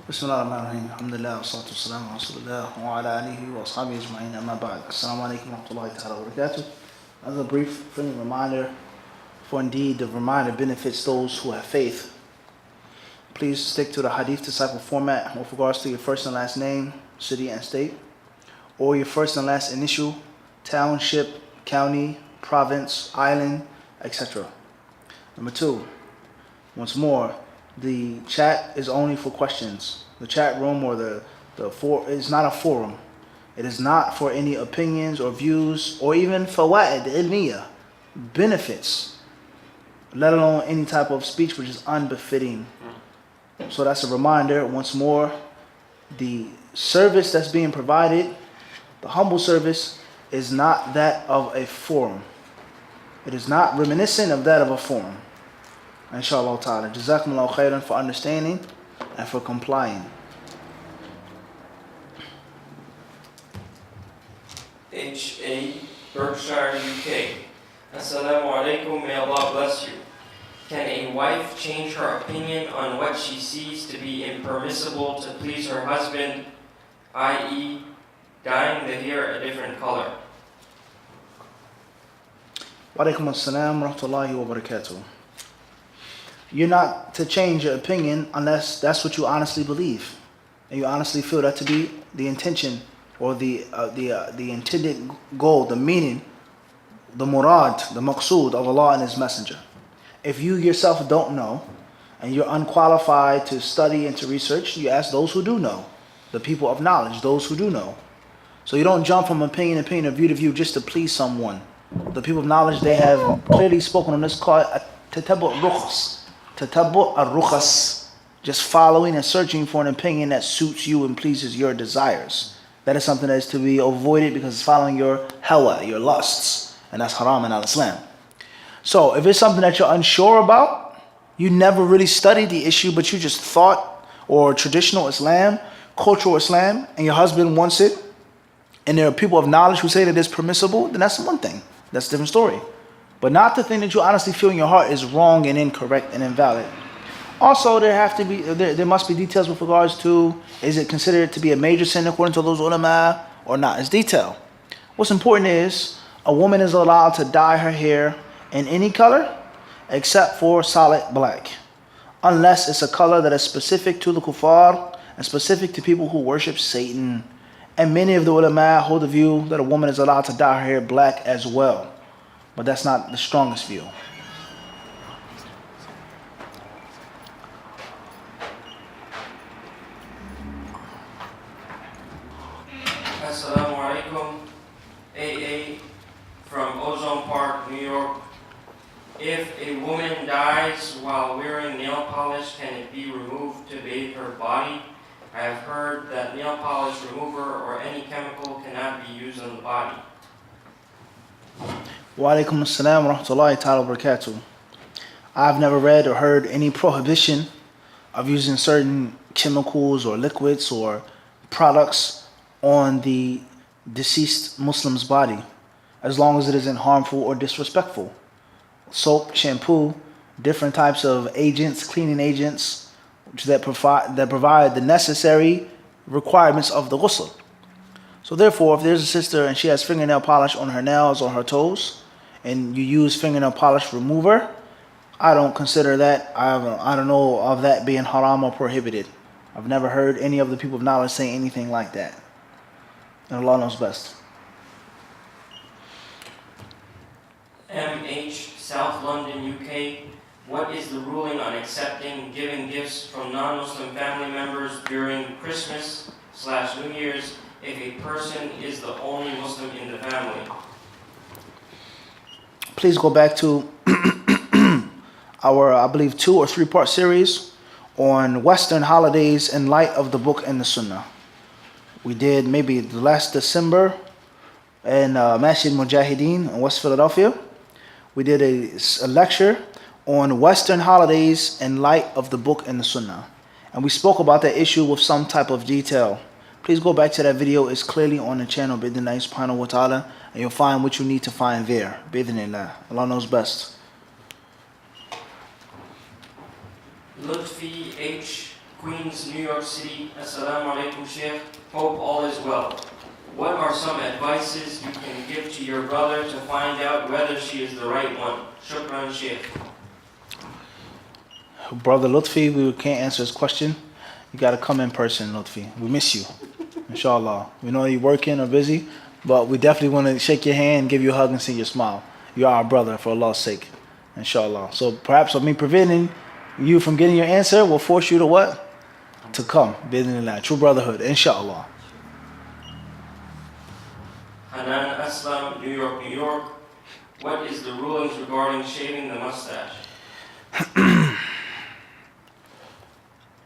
بسم الله الرحمن الرحيم الحمد لله والصلاة والسلام على رسول الله وعلى آله وأصحابه أجمعين أما بعد السلام عليكم ورحمة الله تعالى وبركاته. As a brief friendly reminder, for indeed the reminder benefits those who have faith. Please stick to the hadith disciple format with regards to your first and last name, city and state, or your first and last initial, township, county, province, island, etc. Number two, once more, the chat is only for questions. The chat room or the is not a forum. It is not for any opinions or views or even fawaid ilmiya, benefits, let alone any type of speech which is unbefitting. So that's a reminder once more, the service that's being provided, the humble service, is not that of a forum. It is not reminiscent of that of a forum. Inshallah ta'ala. Jazakumullahu khairan for understanding and for complying. H.A. Berkshire, UK. Assalamu alaikum, may Allah bless you. Can a wife change her opinion on what she sees to be impermissible to please her husband, i.e., dyeing the hair a different color? Wa alaikum assalam wa rahmatullahi wa barakatuh. You're not to change your opinion unless that's what you honestly believe, and you honestly feel that to be the intention or the intended goal, the meaning, the murad, the maqsood of Allah and His Messenger. If you yourself don't know, and you're unqualified to study and to research, you ask those who do know, the people of knowledge, those who do know. So you don't jump from opinion to opinion or view to view just to please someone. The people of knowledge, they have clearly spoken on this called tatabu rukhs. Tatabu ar-rukhas, just following and searching for an opinion that suits you and pleases your desires. That is something that is to be avoided because it's following your hawa, your lusts, and that's haram in al-Islam. So if it's something that you're unsure about, you never really studied the issue, but you just thought, or traditional Islam, cultural Islam, and your husband wants it, and there are people of knowledge who say that it's permissible, then that's one thing. That's a different story. But not the thing that you honestly feel in your heart is wrong and incorrect and invalid. Also, there must be details with regards to, is it considered to be a major sin according to those ulama or not? It's detail. What's important is a woman is allowed to dye her hair in any color except for solid black, unless it's a color that is specific to the kuffar and specific to people who worship Satan. And many of the ulama hold the view that a woman is allowed to dye her hair black as well. But that's not the strongest view. Assalamu alaikum. AA from Ozone Park, New York. If a woman dies while wearing nail polish, can it be removed to bathe her body? I have heard that nail polish remover or any chemical cannot be used on the body. Wa alaikum assalam wa rahmatullahi ta'ala wa barakatuh. I've never read or heard any prohibition of using certain chemicals or liquids or products on the deceased Muslim's body, as long as it isn't harmful or disrespectful. Soap, shampoo, different types of agents, cleaning agents, that provide the necessary requirements of the ghusl. So therefore, if there's a sister and she has fingernail polish on her nails or her toes, and you use fingernail polish remover, I don't consider that, I don't know of that being haram or prohibited. I've never heard any of the people of knowledge say anything like that. And Allah knows best. MH, South London, UK. What is the ruling on accepting giving gifts from non-Muslim family members during Christmas/New Year's if a person is the only Muslim in the family? Please go back to our, I believe, 2 or 3 part series on Western holidays in light of the book and the Sunnah. We did maybe last December in Masjid Mujahideen in West Philadelphia. We did a lecture on Western holidays in light of the book and the Sunnah. And we spoke about that issue with some type of detail. Please go back to that video. It's clearly on the channel, Bidnillah subhanahu wa ta'ala, and you'll find what you need to find there. Bidnillah. Allah knows best. Lutfi H. Queens, New York City. Assalamu alaikum, Sheikh. Hope all is well. What are some advices you can give to your brother to find out whether she is the right one? Shukran, Sheikh. Brother Lutfi, we can't answer his question. You got to come in person, Lutfi. We miss you, inshallah. We know you're working or busy, but we definitely want to shake your hand, give you a hug, and see your smile. You are our brother, for Allah's sake, inshallah. So perhaps me preventing you from getting your answer will force you to what? To come, bismillah. True brotherhood, inshallah. Hanan Aslam, New York, New York. What is the rulings regarding shaving the mustache?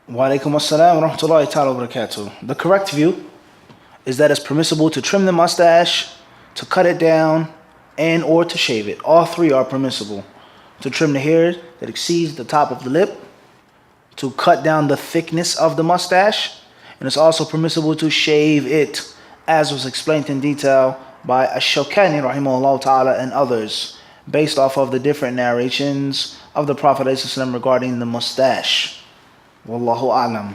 Wa alaikum assalam wa rahmatullahi ta'ala wa barakatuh. The correct view is that it's permissible to trim the mustache, to cut it down, and or to shave it. All three are permissible. To trim the hair that exceeds the top of the lip, to cut down the thickness of the mustache, and it's also permissible to shave it, as was explained in detail by Ash-Shawkani rahimahullah ta'ala and others, based off of the different narrations of the Prophet ﷺ regarding the mustache. Wallahu a'lam.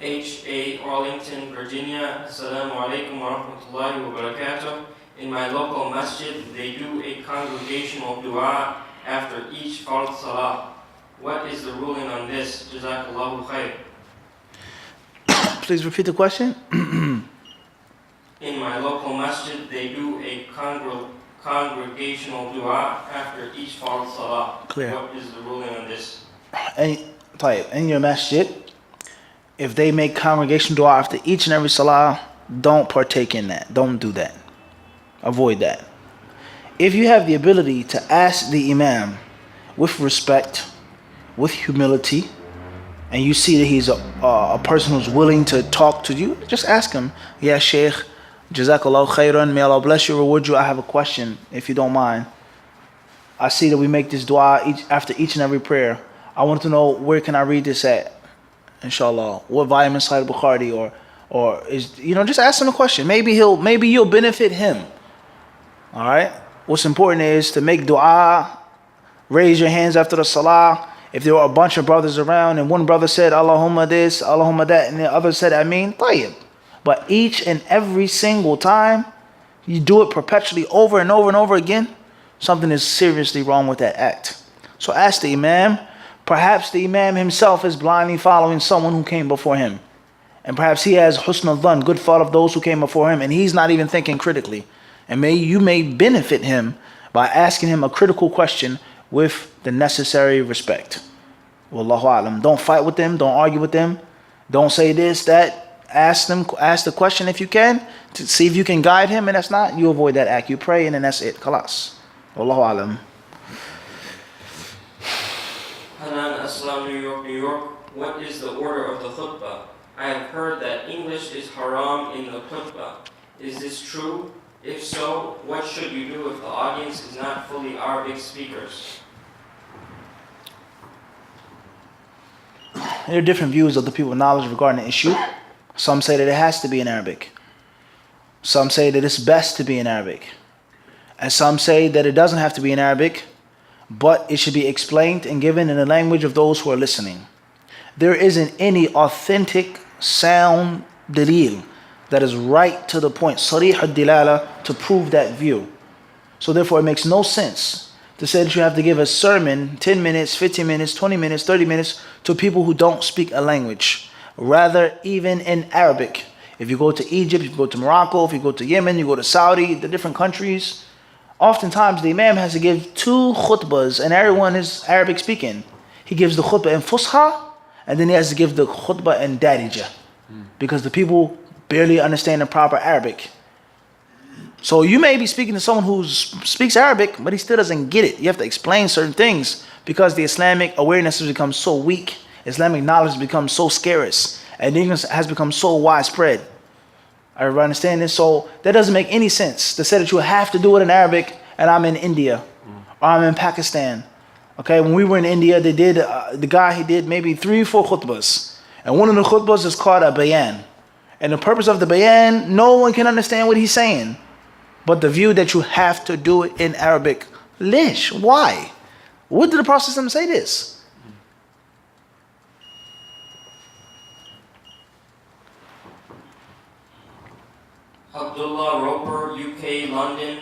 H.A. Arlington, Virginia. Assalamu alaikum wa rahmatullahi wa barakatuh. In my local masjid, they do a congregational dua after each fard salah. What is the ruling on this? Jazakallahu khair. Please repeat the question. In my local masjid, they do a congregational dua after each fard salah. Clear. What is the ruling on this? In your masjid, if they make congregation dua after each and every salah, don't partake in that. Don't do that. Avoid that. If you have the ability to ask the imam with respect, with humility, and you see that he's a person who's willing to talk to you, just ask him, Ya Sheikh, Jazakallahu khairan, may Allah bless you, reward you. I have a question, if you don't mind. I see that we make this dua after each and every prayer. I want to know, where can I read this at? Inshallah. What volume in Sahih Bukhari, or is, just ask him a question. Maybe you'll benefit him. All right? What's important is to make dua, raise your hands after the salah. If there were a bunch of brothers around and one brother said Allahumma this, Allahumma that, and the other said Ameen, tayyib. But each and every single time you do it perpetually over and over and over again, something is seriously wrong with that act. So ask the imam. Perhaps the imam himself is blindly following someone who came before him. And perhaps he has husn al-dhan, good thought of those who came before him, and he's not even thinking critically. And you may benefit him by asking him a critical question with the necessary respect. Wallahu a'lam. Don't fight with them. Don't argue with them. Don't say this, that. Ask the question if you can, to see if you can guide him, and that's not, you avoid that act. You pray, and then that's it. Khalas. Wallahu a'lam. Hanan Aslam, New York, New York. What is the order of the khutbah? I have heard that English is haram in the khutbah. Is this true? If so, what should you do if the audience is not fully Arabic speakers? There are different views of the people of knowledge regarding the issue. Some say that it has to be in Arabic. Some say that it's best to be in Arabic. And some say that it doesn't have to be in Arabic, but it should be explained and given in the language of those who are listening. There isn't any authentic sound dalil that is right to the point, sarih ad-dilala, to prove that view. So therefore it makes no sense to say that you have to give a sermon 10 minutes, 15 minutes, 20 minutes, 30 minutes to people who don't speak a language. Rather, even in Arabic, if you go to Egypt, if you go to Morocco, if you go to Yemen, you go to Saudi, the different countries, oftentimes the imam has to give 2 khutbahs and everyone is Arabic speaking. He gives the khutbah in Fusha, and then he has to give the khutbah in Darija, because the people barely understand the proper Arabic. So you may be speaking to someone who speaks Arabic, but he still doesn't get it. You have to explain certain things because the Islamic awareness has become so weak. Islamic knowledge has become so scarce, and ignorance has become so widespread. Everybody understand this? So that doesn't make any sense to say that you have to do it in Arabic, and I'm in India, or I'm in Pakistan. Okay, when we were in India, they did, the guy, he did maybe 3 or 4 khutbahs. And one of the khutbahs is called a bayan. And the purpose of the bayan, no one can understand what he's saying. But the view that you have to do it in Arabic. Lish, why? What did the Prophet say this? Abdullah Roper, UK, London.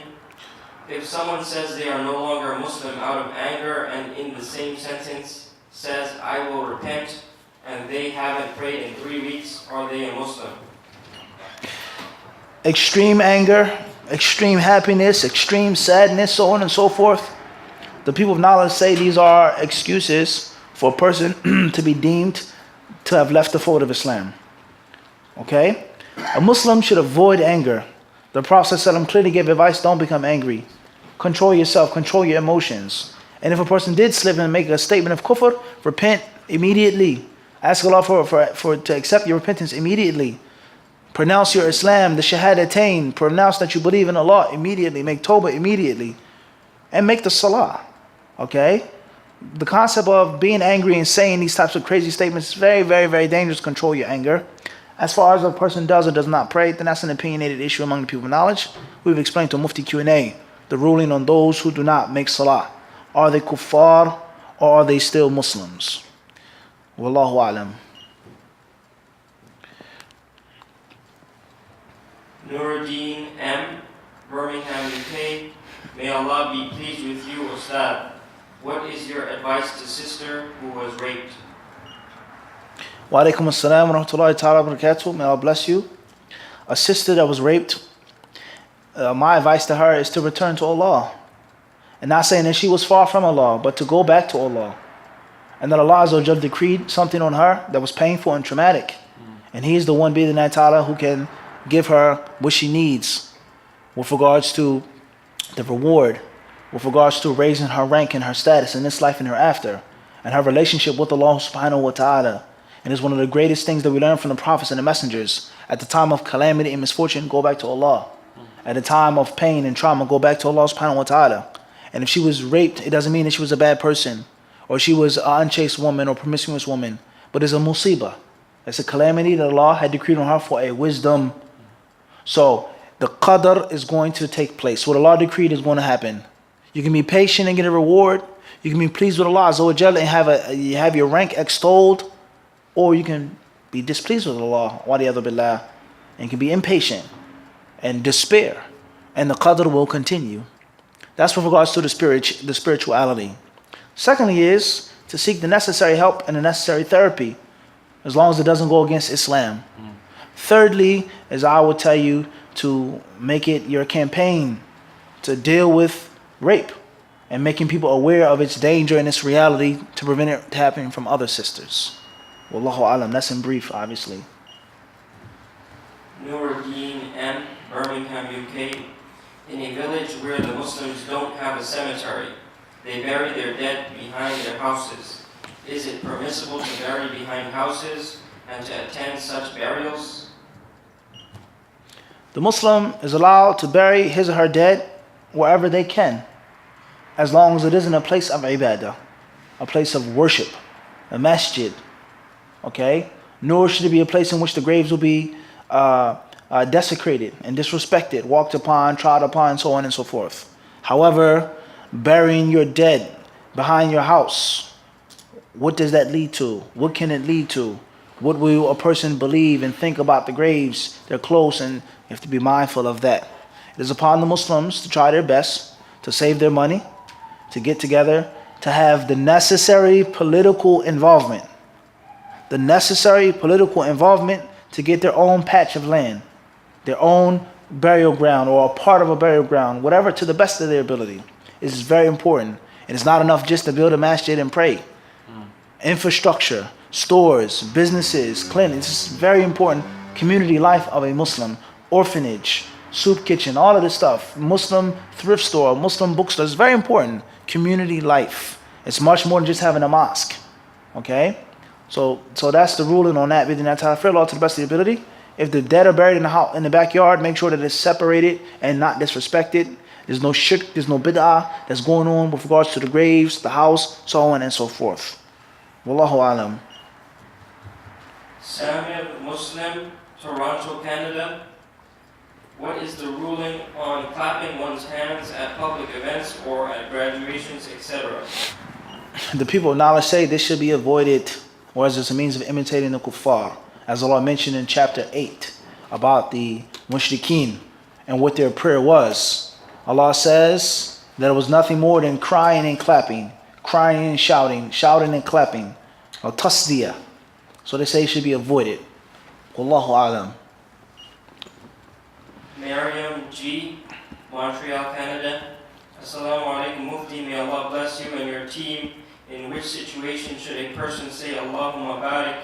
If someone says they are no longer a Muslim out of anger and in the same sentence says, I will repent, and they haven't prayed in 3 weeks, are they a Muslim? Extreme anger, extreme happiness, extreme sadness, so on and so forth. The people of knowledge say these are excuses for a person to be deemed to have left the fold of Islam. Okay? A Muslim should avoid anger. The Prophet ﷺ clearly gave advice, don't become angry. Control yourself, control your emotions. And if a person did slip and make a statement of kufr, repent immediately. Ask Allah to accept your repentance immediately. Pronounce your Islam, the shahadatain. Pronounce that you believe in Allah immediately. Make tawbah immediately. And make the salah. Okay? The concept of being angry and saying these types of crazy statements is very, very, very dangerous. Control your anger. As far as a person does or does not pray, then that's an opinionated issue among the people of knowledge. We've explained to Mufti Q&A the ruling on those who do not make salah. Are they kuffar or are they still Muslims? Wallahu alam. Nuruddin M., Birmingham, UK. May Allah be pleased with you, Ustad. What is your advice to sister who was raped? Wa alaikum assalam wa rahmatullahi ta'ala wa barakatuh. May Allah bless you. A sister that was raped, my advice to her is to return to Allah. And not saying that she was far from Allah, but to go back to Allah. And that Allah Azza wa Jal decreed something on her that was painful and traumatic. And He is the one, bi'idhnillahi ta'ala, who can give her what she needs with regards to the reward, with regards to raising her rank and her status in this life and hereafter, and her relationship with Allah subhanahu wa ta'ala. And it's one of the greatest things that we learn from the prophets and the messengers. At the time of calamity and misfortune, go back to Allah. At the time of pain and trauma, go back to Allah subhanahu wa ta'ala. And if she was raped, it doesn't mean that she was a bad person, or she was an unchaste woman or promiscuous woman, but it's a musibah. It's a calamity that Allah had decreed on her for a wisdom. So the qadr is going to take place. What Allah decreed is going to happen. You can be patient and get a reward. You can be pleased with Allah Azza wa Jalla and have your rank extolled, or you can be displeased with Allah, waliyadu billah, and can be impatient and despair, and the qadr will continue. That's with regards to the spirituality. Secondly is to seek the necessary help and the necessary therapy, as long as it doesn't go against Islam. Thirdly is I would tell you to make it your campaign to deal with rape and making people aware of its danger and its reality to prevent it happening from other sisters. Wallahu alam. That's in brief, obviously. Nuruddin M., Birmingham, UK. In a village where the Muslims don't have a cemetery, they bury their dead behind their houses. Is it permissible to bury behind houses and to attend such burials? The Muslim is allowed to bury his or her dead wherever they can, as long as it isn't a place of ibadah, a place of worship, a masjid. Okay? Nor should it be a place in which the graves will be desecrated and disrespected, walked upon, trod upon, so on and so forth. However, burying your dead behind your house, what does that lead to? What can it lead to? What will a person believe and think about the graves? They're close, and you have to be mindful of that. It is upon the Muslims to try their best to save their money, to get together, to have the necessary political involvement. The necessary political involvement to get their own patch of land, their own burial ground, or a part of a burial ground, whatever, to the best of their ability. This is very important. And it's not enough just to build a masjid and pray. Infrastructure, stores, businesses, clinics, this is very important. Community life of a Muslim, orphanage, soup kitchen, all of this stuff, Muslim thrift store, Muslim bookstore, is very important. Community life. It's much more than just having a mosque. Okay? So that's the ruling on that. Fear Allah to the best of your ability. If the dead are buried in the backyard, make sure that it's separated and not disrespected. There's no shirk, there's no bid'ah that's going on with regards to the graves, the house, so on and so forth. Wallahu alam. Samuel, Muslim, Toronto, Canada. What is the ruling on clapping one's hands at public events or at graduations, etc.? The people of knowledge say this should be avoided, or as a means of imitating the kuffar. As Allah mentioned in chapter 8 about the mushrikeen and what their prayer was. Allah says that it was nothing more than crying and clapping, crying and shouting, shouting and clapping. Or tasdiyah. So they say it should be avoided. Wallahu alam. Miriam G, Montreal, Canada. Assalamu alaikum Mufti, may Allah bless you and your team. In which situation should a person say Allahumma barik,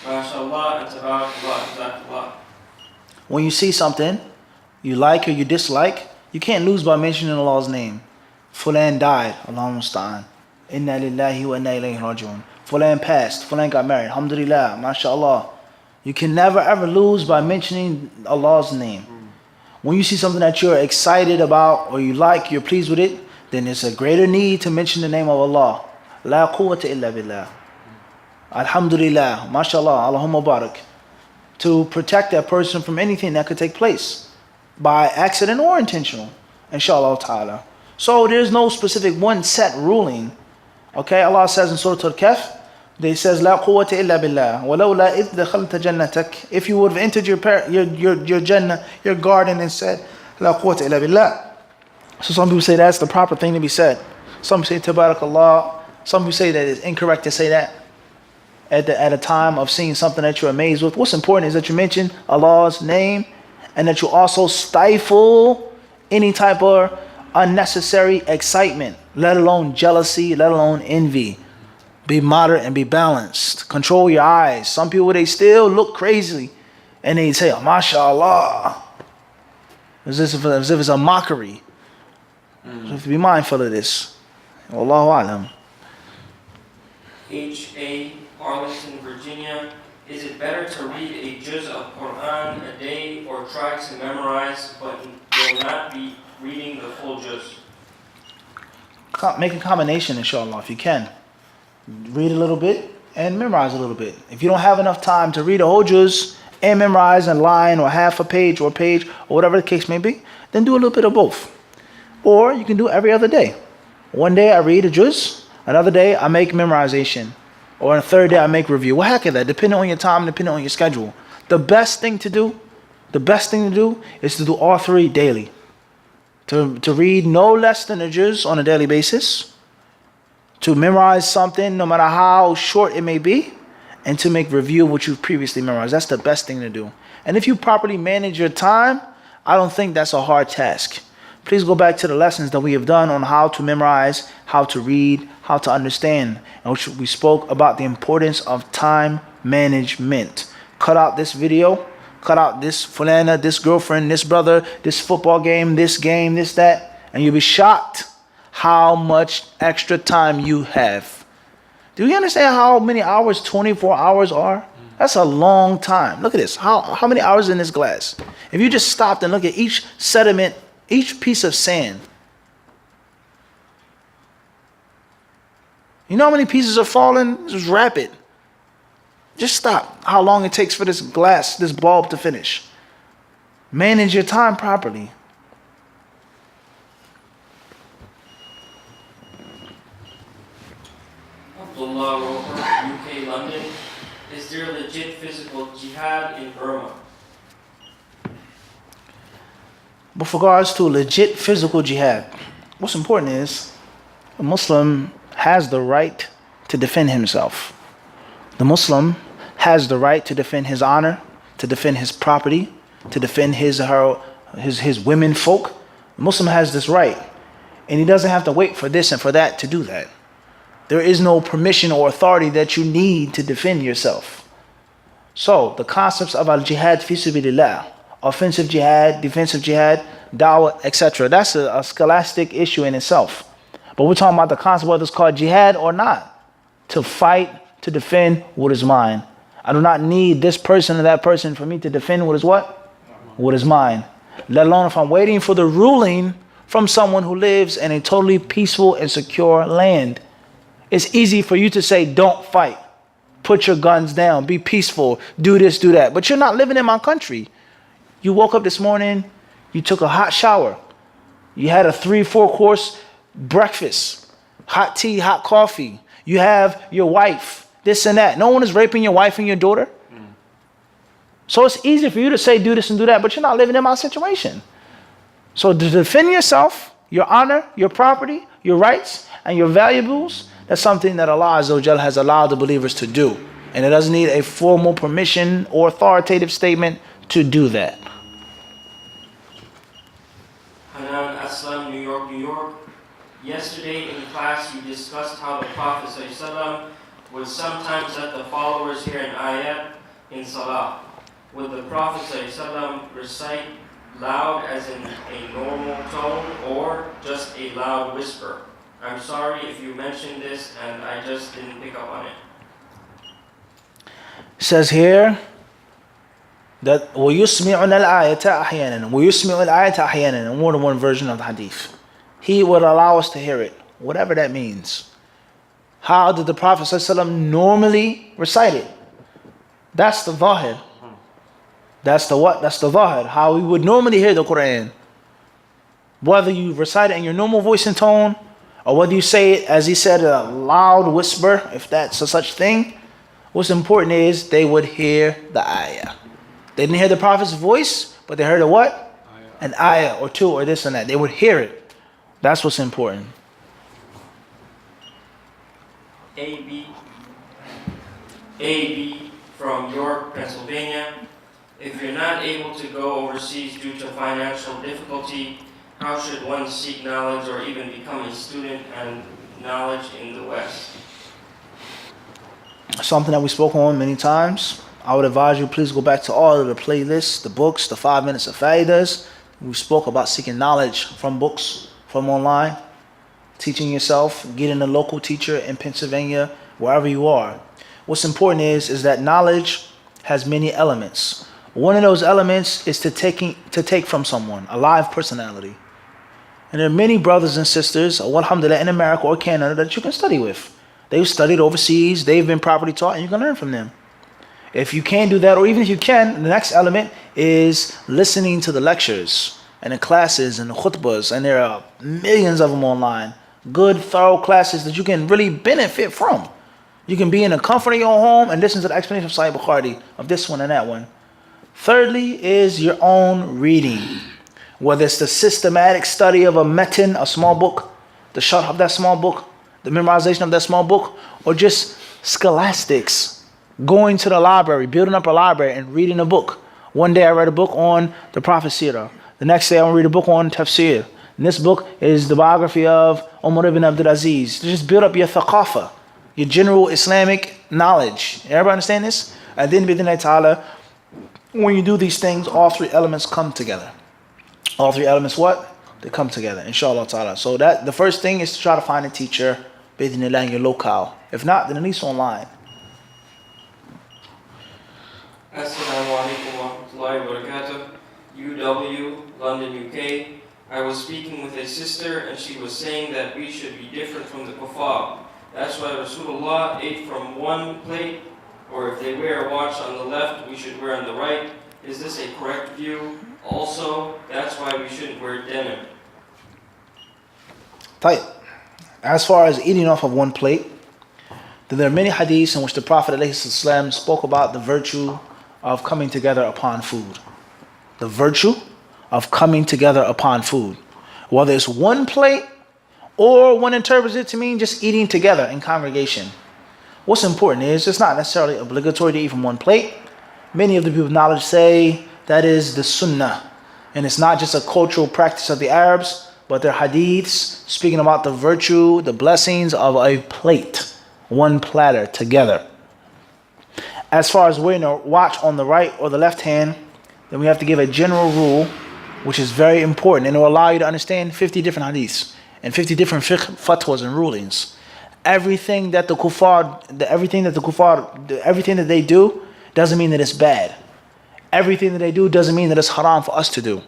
mashallah, and tabarakallah, jazakallah? When you see something you like or you dislike, you can't lose by mentioning Allah's name. Fulan died, Allahumma musta'an. Inna lillahi wa inna ilayhi raji'un. Fulan passed, Fulan got married, alhamdulillah, mashallah. You can never ever lose by mentioning Allah's name. When you see something that you're excited about or you like, you're pleased with it, then it's a greater need to mention the name of Allah. La quwwata illa billah. Alhamdulillah, mashallah, Allahumma barak. To protect that person from anything that could take place by accident or intentional, inshallah ta'ala. So there's no specific one set ruling. Okay, Allah says in Surah Al-Kahf, they says La quwwata illa billah. Walawla idh dakhalta jannatak. If you would have entered your Jannah, your garden, and said La quwwata illa billah. So some people say that's the proper thing to be said. Some say Tabarakallah. Some people say that it's incorrect to say that at a time of seeing something that you're amazed with. What's important is that you mention Allah's name and that you also stifle any type of unnecessary excitement, let alone jealousy, let alone envy. Be moderate and be balanced. Control your eyes. Some people, they still look crazy and they say, oh, mashallah, as if it's a mockery. So you have to be mindful of this. Wallahu alam. H.A. Arlington, Virginia. Is it better to read a juz of Quran a day or try to memorize but will not be reading the full juz? Make a combination, inshallah, if you can. Read a little bit and memorize a little bit. If you don't have enough time to read a whole juz and memorize a line or half a page or whatever the case may be, then do a little bit of both. Or you can do every other day. One day I read a juz, another day I make memorization, or on a third day I make review. What heck is that? Depending on your time, depending on your schedule. The best thing to do is to do all three daily. To read no less than a juz on a daily basis, to memorize something no matter how short it may be, and to make review of what you've previously memorized. That's the best thing to do. And if you properly manage your time, I don't think that's a hard task. Please go back to the lessons that we have done on how to memorize, how to read, how to understand. And we spoke about the importance of time management. Cut out this video, cut out this fulana, this girlfriend, this brother, this football game, this, that, and you'll be shocked how much extra time you have. Do you understand how many hours 24 hours are? That's a long time. Look at this. How many hours in this glass? If you just stopped and look at each sediment, each piece of sand. You know how many pieces are falling? Just rapid. Just stop. How long it takes for this glass, this bulb to finish. Manage your time properly. Abdullah Roper, UK, London. Is there legit physical jihad in Burma? With regards to legit physical jihad, what's important is a Muslim has the right to defend himself. The Muslim has the right to defend his honor, to defend his property, to defend his women folk. The Muslim has this right, and he doesn't have to wait for this and for that to do that. There is no permission or authority that you need to defend yourself. So the concepts of al-jihad fi sabilillah, offensive jihad, defensive jihad, da'wah, etc. That's a scholastic issue in itself. But we're talking about the concept whether it's called jihad or not. To fight, to defend what is mine. I do not need this person or that person for me to defend what is what? What is mine. Let alone if I'm waiting for the ruling from someone who lives in a totally peaceful and secure land. It's easy for you to say, don't fight. Put your guns down. Be peaceful. Do this, do that. But you're not living in my country. You woke up this morning, you took a hot shower. You had a 3-4 course breakfast. Hot tea, hot coffee. You have your wife, this and that. No one is raping your wife and your daughter. So it's easy for you to say do this and do that, but you're not living in my situation. So to defend yourself, your honor, your property, your rights, and your valuables, that's something that Allah Azza wa Jal has allowed the believers to do. And it doesn't need a formal permission or authoritative statement to do that. Hanan Aslam, New York, New York. Yesterday in class you discussed how the Prophet ﷺ would sometimes let the followers hear an ayat in Salah. Would the Prophet ﷺ recite loud as in a normal tone or just a loud whisper? I'm sorry if you mentioned this and I just didn't pick up on it. It says here that وَيُسْمِعُنَ الْآيَةَ أَحْيَانًا وَيُسْمِعُ الْآيَةَ أَحْيَانًا, in more than one version of the hadith. He would allow us to hear it, whatever that means. How did the Prophet ﷺ normally recite it? That's the dhahir. That's the what? That's the dhahir. How we would normally hear the Quran. Whether you recite it in your normal voice and tone, or whether you say it, as he said, a loud whisper, if that's a such thing, what's important is they would hear the ayah. They didn't hear the Prophet's voice, but they heard a what? An ayah or two or this and that. They would hear it. That's what's important. AB from York, Pennsylvania. If you're not able to go overseas due to financial difficulty, how should one seek knowledge or even become a student and knowledge in the West? Something that we spoke on many times. I would advise you, please go back to all of the playlists, the books, the 5 minutes of fa'idas. We spoke about seeking knowledge from books, from online, teaching yourself, getting a local teacher in Pennsylvania, wherever you are. What's important is that knowledge has many elements. One of those elements is to take from someone, a live personality. And there are many brothers and sisters, alhamdulillah, in America or Canada that you can study with. They've studied overseas, they've been properly taught, and you can learn from them. If you can't do that, or even if you can, the next element is listening to the lectures and the classes and the khutbahs, and there are millions of them online. Good, thorough classes that you can really benefit from. You can be in the comfort of your home and listen to the explanation of Sahih Bukhari, of this one and that one. Thirdly is your own reading. Whether it's the systematic study of a metin, a small book, the sharh of that small book, the memorization of that small book, or just scholastics. Going to the library, building up a library and reading a book. One day I read a book on the Prophet Sirah. The next day I want to read a book on tafsir. And this book is the biography of Umar ibn Abdul Aziz. To just build up your thaqafa, your general Islamic knowledge. Everybody understand this? And then bid'inai ta'ala, when you do these things, all three elements come together. All three elements what? They come together, inshallah ta'ala. So that the first thing is to try to find a teacher, bid'inillah, in your locale. If not, then at least online. Assalamu alaikum wa rahmatullahi wa barakatuh. UW, London, UK. I was speaking with a sister and she was saying that we should be different from the kuffar. That's why Rasulullah ate from one plate, or if they wear a watch on the left, we should wear on the right. Is this a correct view? Also, that's why we shouldn't wear denim. Tight. As far as eating off of one plate, there are many hadiths in which the Prophet ﷺ spoke about the virtue of coming together upon food. The virtue of coming together upon food. Whether it's one plate or one interprets it to mean just eating together in congregation. What's important is it's not necessarily obligatory to eat from one plate. Many of the people of knowledge say that is the sunnah. And it's not just a cultural practice of the Arabs, but they're hadiths speaking about the virtue, the blessings of a plate, one platter together. As far as wearing a watch on the right or the left hand, then we have to give a general rule, which is very important, and it will allow you to understand 50 different hadiths and 50 different fiqh fatwas and rulings. Everything that they do doesn't mean that it's bad. Everything that they do doesn't mean that it's haram for us to do.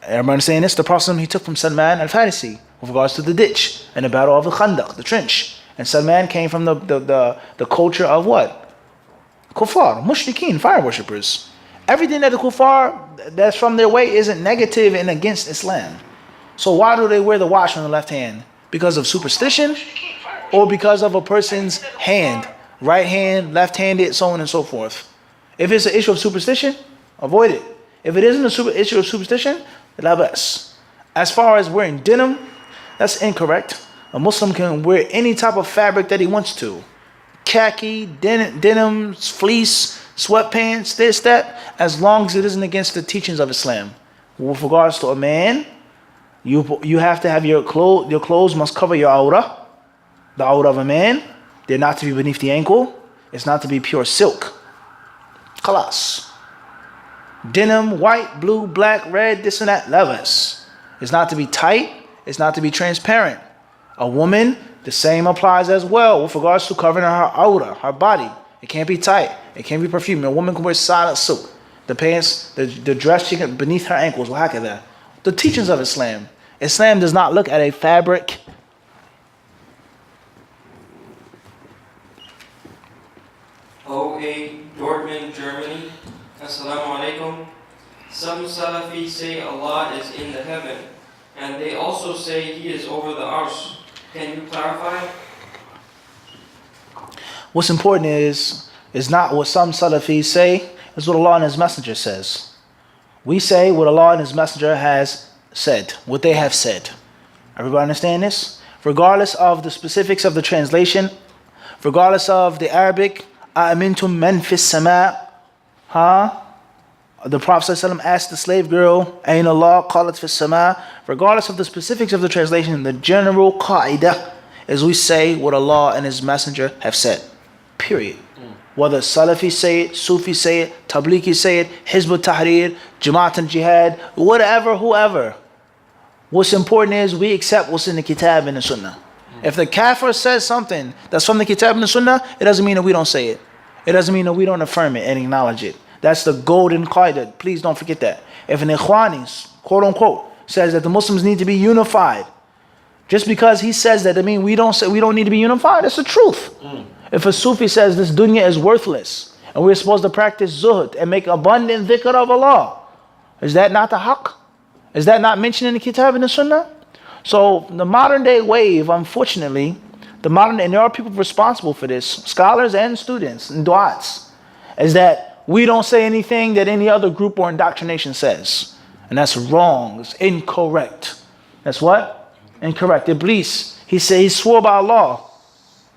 Everybody understand this? The Prophet, he took from Salman al-Farisi with regards to the ditch and the battle of the Khandaq, the trench. And Salman came from the culture of what? Kuffar, mushrikeen, fire worshippers. Everything that the kuffar that's from their way isn't negative and against Islam. So why do they wear the watch on the left hand? Because of superstition or because of a person's hand? Right hand, left-handed, so on and so forth. If it's an issue of superstition, avoid it. If it isn't an issue of superstition, la bas. As far as wearing denim, that's incorrect. A Muslim can wear any type of fabric that he wants to. Khaki, denim, fleece, sweatpants, this, that, as long as it isn't against the teachings of Islam. With regards to a man, you have to have your clothes must cover your aura, the aura of a man. They're not to be beneath the ankle. It's not to be pure silk. Khalas. Denim, white, blue, black, red, this and that, levers. It's not to be tight. It's not to be transparent. A woman, the same applies as well with regards to covering her aura, her body. It can't be tight. It can't be perfumed. A woman can wear silent silk. The pants, the dress she can beneath her ankles. That. The teachings of Islam. Islam does not look at a fabric. OA, Dortmund, Germany. Assalamu alaikum. Some Salafis say Allah is in the heaven, and they also say He is over the arsh. Can you clarify? What's important is not what some Salafis say, it's what Allah and His Messenger says. We say what Allah and His Messenger has said, what they have said. Everybody understand this? Regardless of the specifics of the translation, regardless of the Arabic, أَأَمِنْتُم مَّن فِي السَّمَاءِ. The Prophet ﷺ asked the slave girl, Ayn Allah, qalat fi sama. Regardless of the specifics of the translation, the general qa'idah is we say what Allah and His Messenger have said. Period. Whether Salafis say it, Sufis say it, Tablighi say it, Hizb al-Tahrir, Jamaat al-Jihad, whatever, whoever. What's important is we accept what's in the Kitab and the Sunnah. If the Kafir says something that's from the Kitab and the Sunnah, it doesn't mean that we don't say it. It doesn't mean that we don't affirm it and acknowledge it. That's the golden qaida. Please don't forget that. If an Ikhwanis, quote unquote, says that the Muslims need to be unified, just because he says that, I mean we don't need to be unified. That's the truth. If a Sufi says this dunya is worthless and we're supposed to practice zuhd and make abundant dhikr of Allah, is that not the haqq? Is that not mentioned in the Kitab and the Sunnah? So the modern day wave, unfortunately, and there are people responsible for this, scholars and students and du'ats, is that we don't say anything that any other group or indoctrination says. And that's wrong. It's incorrect. That's what? Incorrect. Iblis, he swore by Allah.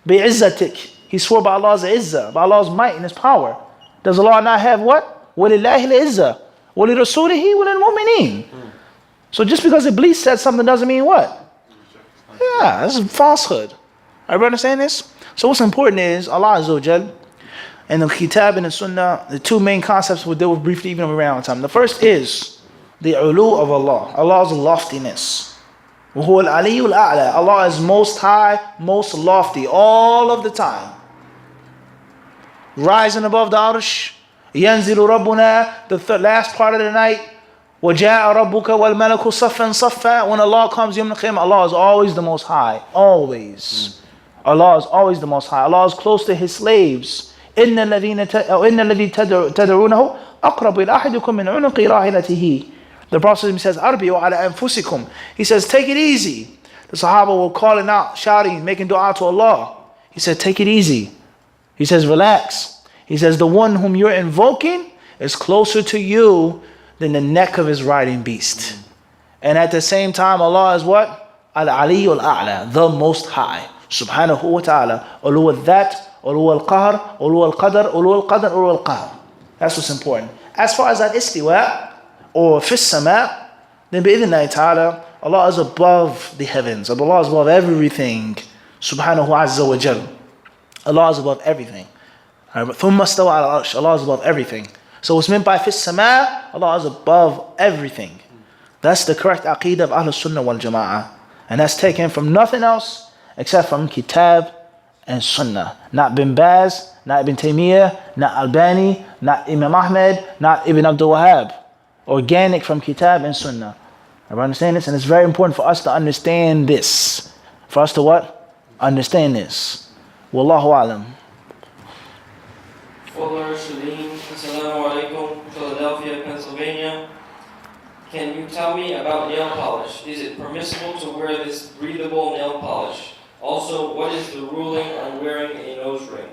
Bi'izzatik. He swore by Allah's izzah, by Allah's might and His power. Does Allah not have what? وَلِلَّهِ الْإِزَّةِ وَلِرَسُولِهِ وَلِلْمُؤْمِنِينَ. So just because Iblis said something doesn't mean what? Yeah, this is falsehood. Everybody understand this? So what's important is Allah Azza wa Jal, and the Kitab and the Sunnah, the two main concepts we'll deal with briefly even around the time. The first is the ulu of Allah, Allah's loftiness. وَهُوَ الْعَلِيُّ الْأَعْلَى. Allah is most high, most lofty, all of the time. Rising above the arsh. يَنزِلُ رَبُّنَا, the last part of the night. وَجَاءَ رَبُّكَ وَالْمَلَكُ صَفًّا صَفًّا. When Allah comes, Yawm al-Qiyamah, Allah is always the most high. Always. Allah is always the most high. Allah is close to His slaves. إِنَّ الَّذِي تَدْعُونَهُ أَقْرَبُ إِلَىٰ أَحَدِكُم مِّنْ عُنُقِ رَاحِلَتِهِ. The Prophet says, أَرْبِيُوا عَلَىٰ أَنفُسِكُم. He says, take it easy. The Sahaba were calling out, shouting, making dua to Allah. He said, take it easy. He says, relax. He says, the one whom you're invoking is closer to you than the neck of his riding beast. And at the same time, Allah is what? Al-Aliyyul A'la, the Most High. Subhanahu wa ta'ala. Ulu al-Dhat, Ulu al-Qahr, Ulu al-Qadr, Ulu al-Qadr, Ulu al-Qahr. That's what's important. As far as al-Istiwa, or fis sama, then bi'idhnillahi ta'ala, Allah is above the heavens. Allah is above everything. Subhanahu azza wa jal. Allah is above everything. Thumma stawa ala arsh. Allah is above everything. So what's meant by fis sama, Allah is above everything. That's the correct aqeedah of Ahlul Sunnah wal Jama'ah. And that's taken from nothing else except from Kitab and Sunnah. Not Bin Baz, not Ibn Taymiyyah, not Albani, not Imam Ahmed, not Ibn Abdul Wahhab. Organic from Kitab and Sunnah. Everybody understand this? And it's very important for us to understand this. For us to what? Understand this. Wallahu alam. Fuller Shaleen, Assalamu alaikum, Philadelphia, Pennsylvania. Can you tell me about nail polish? Is it permissible to wear this breathable nail polish? Also, what is the ruling on wearing a nose ring?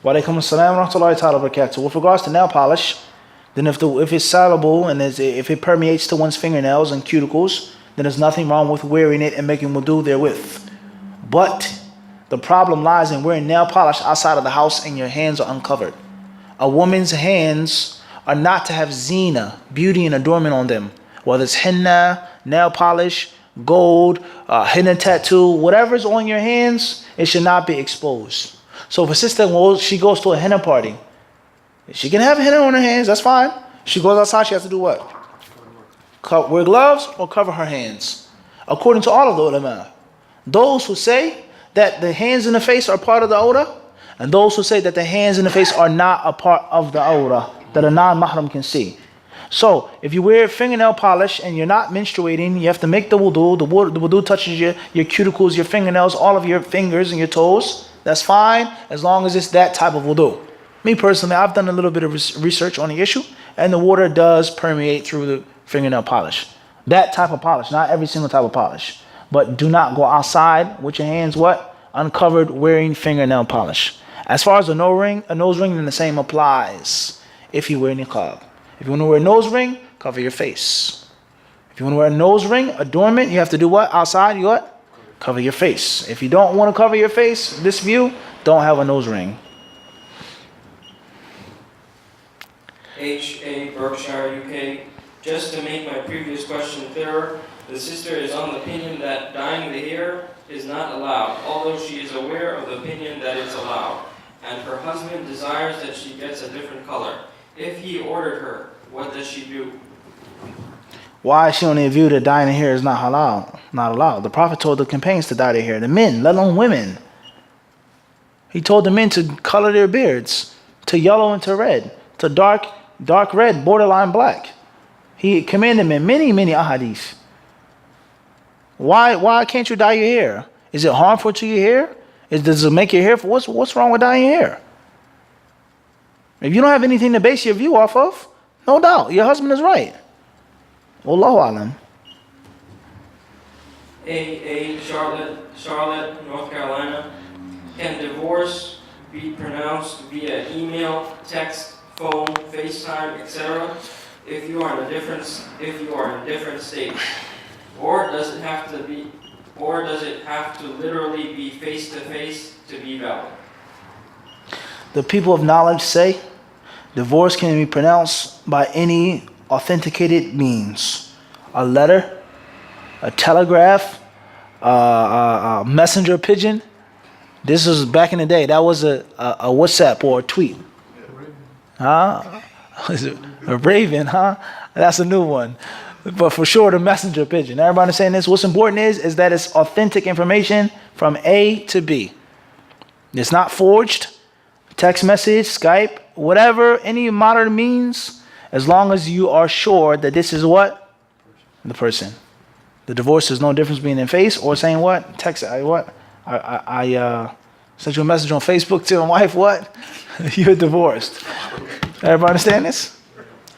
Wa alaikum assalam wa rahmatullahi ta'ala wa barakatuh. With regards to nail polish, then if it's soluble and if it permeates to one's fingernails and cuticles, then there's nothing wrong with wearing it and making wudu therewith. But the problem lies in wearing nail polish outside of the house and your hands are uncovered. A woman's hands are not to have zina, beauty and adornment on them. Whether it's henna, nail polish, gold, henna tattoo, whatever's on your hands, it should not be exposed. So if a sister she goes to a henna party, she can have henna on her hands, that's fine. She goes outside, she has to do what? Wear gloves or cover her hands. According to all of the ulama. Those who say that the hands and the face are part of the awrah, and those who say that the hands and the face are not a part of the awrah, that a non-mahram can see. So, if you wear fingernail polish and you're not menstruating, you have to make the wudu. The wudu touches your cuticles, your fingernails, all of your fingers and your toes. That's fine, as long as it's that type of wudu. Me personally, I've done a little bit of research on the issue, and the water does permeate through the fingernail polish. That type of polish, not every single type of polish. But do not go outside with your hands uncovered, wearing fingernail polish. As far as a nose ring, then the same applies if you wear niqab. If you want to wear a nose ring, cover your face. If you want to wear a nose ring, adornment, you have to do what? Outside, you what? Cover your face. If you don't want to cover your face, this view, don't have a nose ring. H.A. Berkshire, UK. Just to make my previous question clearer, the sister is on the opinion that dyeing the hair is not allowed, although she is aware of the opinion that it's allowed, and her husband desires that she gets a different color. If he ordered her, what does she do? Why is she on the view that dyeing the hair is not halal, not allowed? The Prophet told the companions to dye their hair, the men, let alone women. He told the men to color their beards, to yellow and to red, to dark red, borderline black. He commanded men many ahadith. Why can't you dye your hair? Is it harmful to your hair? Does it make your hair? What's wrong with dyeing your hair? If you don't have anything to base your view off of, no doubt, your husband is right. Wallahu alam. A. Charlotte, North Carolina. Can divorce be pronounced via email, text, phone, FaceTime, etc. if you are in different states? Or does it have to literally be face to face to be valid? The people of knowledge say divorce can be pronounced by any authenticated means. A letter, a telegraph, a messenger pigeon. This was back in the day. That was a WhatsApp or a tweet. Huh? A raven, huh? That's a new one. But for sure, the messenger pigeon. Everybody understand this? What's important is that it's authentic information from A to B. It's not forged. Text message, Skype, whatever, any modern means, as long as you are sure that this is what? The person. The divorce is no difference between in face or saying what? Text, I sent you a message on Facebook to my wife, what? You're divorced. Everybody understand this?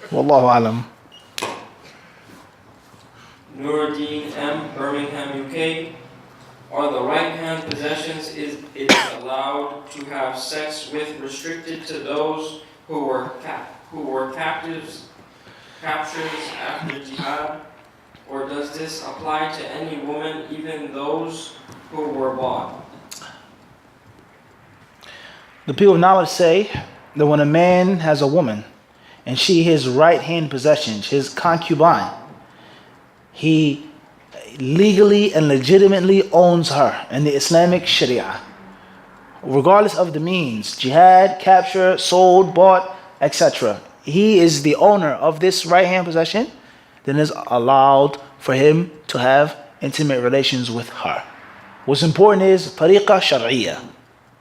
Wallahu alam. Nuruddin M., Birmingham, UK. Are the right hand possessions is allowed to have sex with restricted to those who were captured after jihad? Or does this apply to any woman, even those who were bought? The people of knowledge say that when a man has a woman and she his right hand possessions, his concubine, he legally and legitimately owns her in the Islamic Sharia. Regardless of the means, jihad, capture, sold, bought, etc. He is the owner of this right hand possession, then it's allowed for him to have intimate relations with her. What's important is tariqa shar'iyya.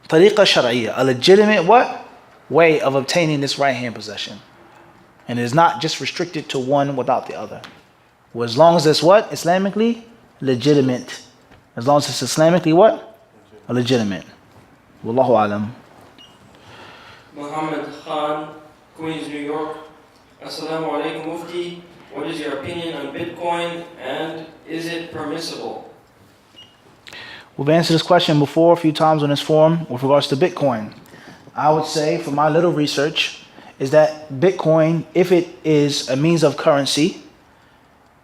Tariqa shar'iyya, a legitimate what? Way of obtaining this right hand possession. And it is not just restricted to one without the other. Well, as long as it's what? Islamically legitimate. As long as it's Islamically what? Legitimate. Wallahu alam. Muhammad Khan, Queens, New York. Assalamu alaikum, Mufti. What is your opinion on Bitcoin and is it permissible? We've answered this question before a few times on this forum with regards to Bitcoin. I would say, from my little research, is that Bitcoin, if it is a means of currency,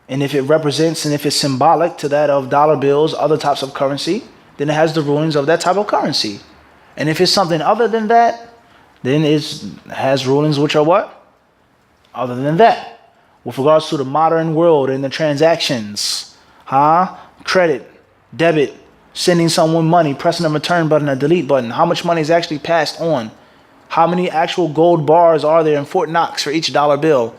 and if it represents and if it's symbolic to that of dollar bills, other types of currency, then it has the rulings of that type of currency. And if it's something other than that, then it has rulings which are what? Other than that. With regards to the modern world and the transactions, credit, debit, sending someone money, pressing a return button, a delete button, how much money is actually passed on? How many actual gold bars are there in Fort Knox for each dollar bill?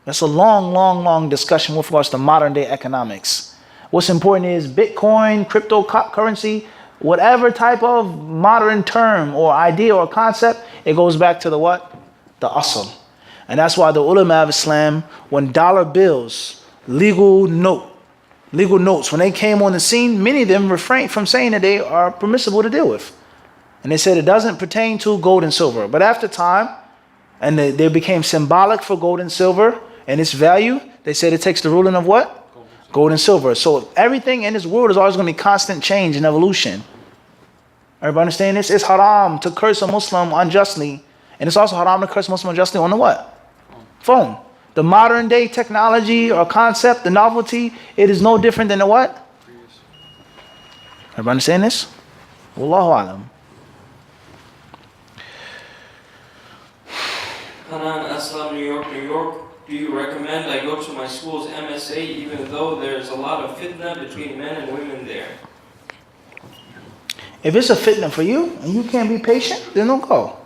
That's a long discussion with regards to modern day economics. What's important is Bitcoin, cryptocurrency, whatever type of modern term or idea or concept, it goes back to the what? The asl. And that's why the ulama of Islam, when dollar bills, legal notes, when they came on the scene, many of them refrained from saying that they are permissible to deal with. And they said it doesn't pertain to gold and silver. But after time, and they became symbolic for gold and silver and its value, they said it takes the ruling of what? Gold and silver. So everything in this world is always going to be constant change and evolution. Everybody understand this? It's haram to curse a Muslim unjustly. And it's also haram to curse a Muslim unjustly on the what? Phone. The modern day technology or concept, the novelty, it is no different than the what? Everybody understand this? Wallahu alam. Hanan Aslam, New York, New York. Do you recommend I go to my school's MSA even though there's a lot of fitna between men and women there? If it's a fitna for you and you can't be patient, then don't go.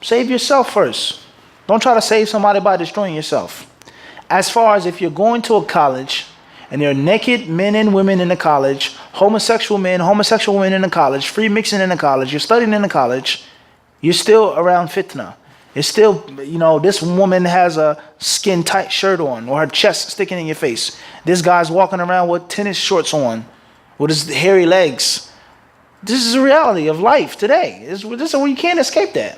Save yourself first. Don't try to save somebody by destroying yourself. As far as if you're going to a college and there are naked men and women in the college, homosexual men, homosexual women in the college, free mixing in the college, you're studying in the college, you're still around fitna. It's still, this woman has a skin tight shirt on or her chest sticking in your face. This guy's walking around with tennis shorts on with his hairy legs. This is the reality of life today. You can't escape that.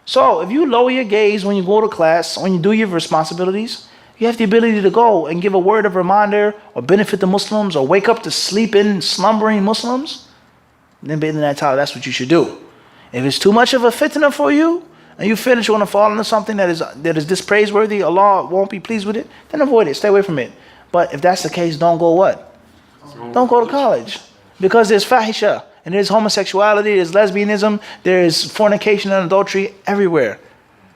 So if you lower your gaze when you go to class, when you do your responsibilities, you have the ability to go and give a word of reminder or benefit the Muslims or wake up to sleeping, slumbering Muslims, then that's what you should do. If it's too much of a fitna for you, and you finish want to fall into something that is dispraiseworthy, Allah won't be pleased with it, then avoid it, stay away from it. But if that's the case, don't go what? Don't go to college. Because there's fahisha, and there's homosexuality, there's lesbianism, there's fornication and adultery everywhere.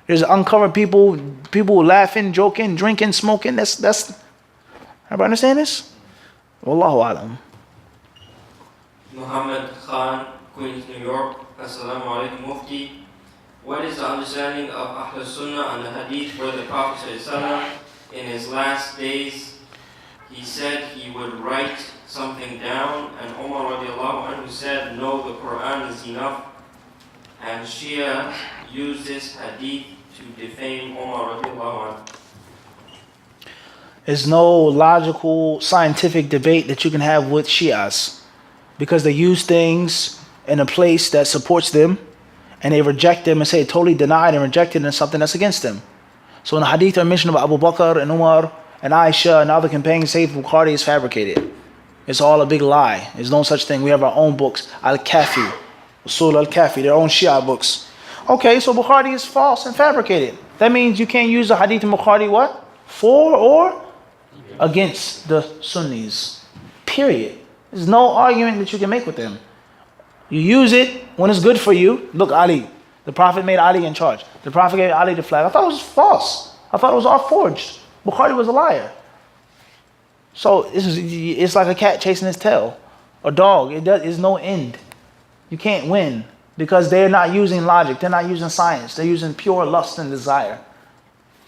There's uncovered people laughing, joking, drinking, smoking. That's everybody understand this? Wallahu alam. Muhammad Khan, Queens, New York. Assalamu alaikum, Mufti. What is the understanding of Ahl Sunnah and the Hadith where the Prophet ﷺ, in his last days, he said he would write something down, and Umar radiallahu anhu said, no, the Quran is enough, and Shia used this Hadith to defame Umar radiallahu anhu? There's no logical, scientific debate that you can have with Shias because they use things in a place that supports them, and they reject them and say totally denied and rejected and something that's against them. So in the hadith I mentioned about Abu Bakr and Umar and Aisha and other companions say Bukhari is fabricated. It's all a big lie. There's no such thing. We have our own books. Al-Kafi, Usul Al-Kafi, their own Shia books. Okay, so Bukhari is false and fabricated. That means you can't use the hadith in Bukhari what? For or against the Sunnis. Period. There's no argument that you can make with them. You use it when it's good for you. Look, Ali. The Prophet made Ali in charge. The Prophet gave Ali the flag. I thought it was false. I thought it was all forged. Bukhari was a liar. So it's like a cat chasing its tail. A dog. There's no end. You can't win because they're not using logic. They're not using science. They're using pure lust and desire.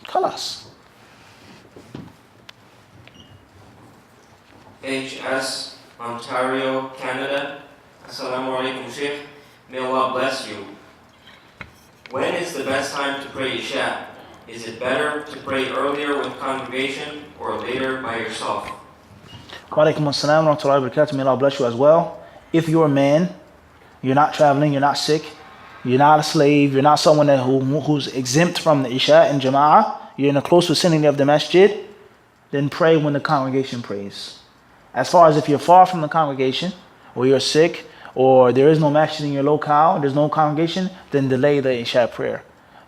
Khalas. HS, Ontario, Canada. Assalamu alaikum, Sheikh. May Allah bless you. When is the best time to pray Isha? Is it better to pray earlier with congregation or later by yourself? Wa alaikum assalam wa rahmatullahi wa barakatuh. May Allah bless you as well. If you're a man, you're not traveling, you're not sick, you're not a slave, you're not someone who's exempt from the Isha and Jama'ah, you're in a close vicinity of the masjid, then pray when the congregation prays. As far as if you're far from the congregation, or you're sick, or there is no masjid in your locale, there's no congregation, then delay the Isha prayer.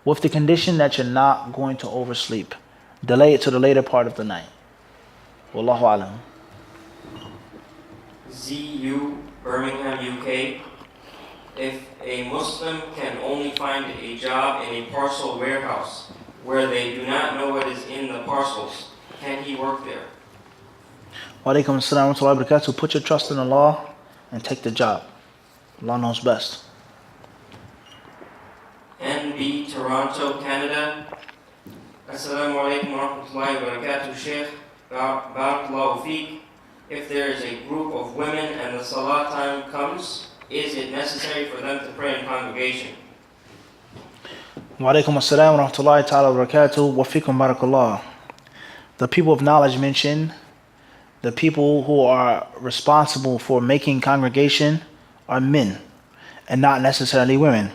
with the condition that you're not going to oversleep. Delay it to the later part of the night. Wallahu alam. ZU, Birmingham, UK. If a Muslim can only find a job in a parcel warehouse where they do not know what is in the parcels, can he work there? Wa alaikum assalam wa rahmatullahi wa barakatuh. Put your trust in Allah and take the job. Allah knows best. NB, Toronto, Canada. Assalamu alaikum wa rahmatullahi wa barakatuh, Sheikh. Barakallahu feek. If there is a group of women and the salah time comes, is it necessary for them to pray in congregation? Wa alaikum assalam wa rahmatullahi ta'ala wa barakatuh. Wa fikum barakallah. The people of knowledge mention the people who are responsible for making congregation are men and not necessarily women.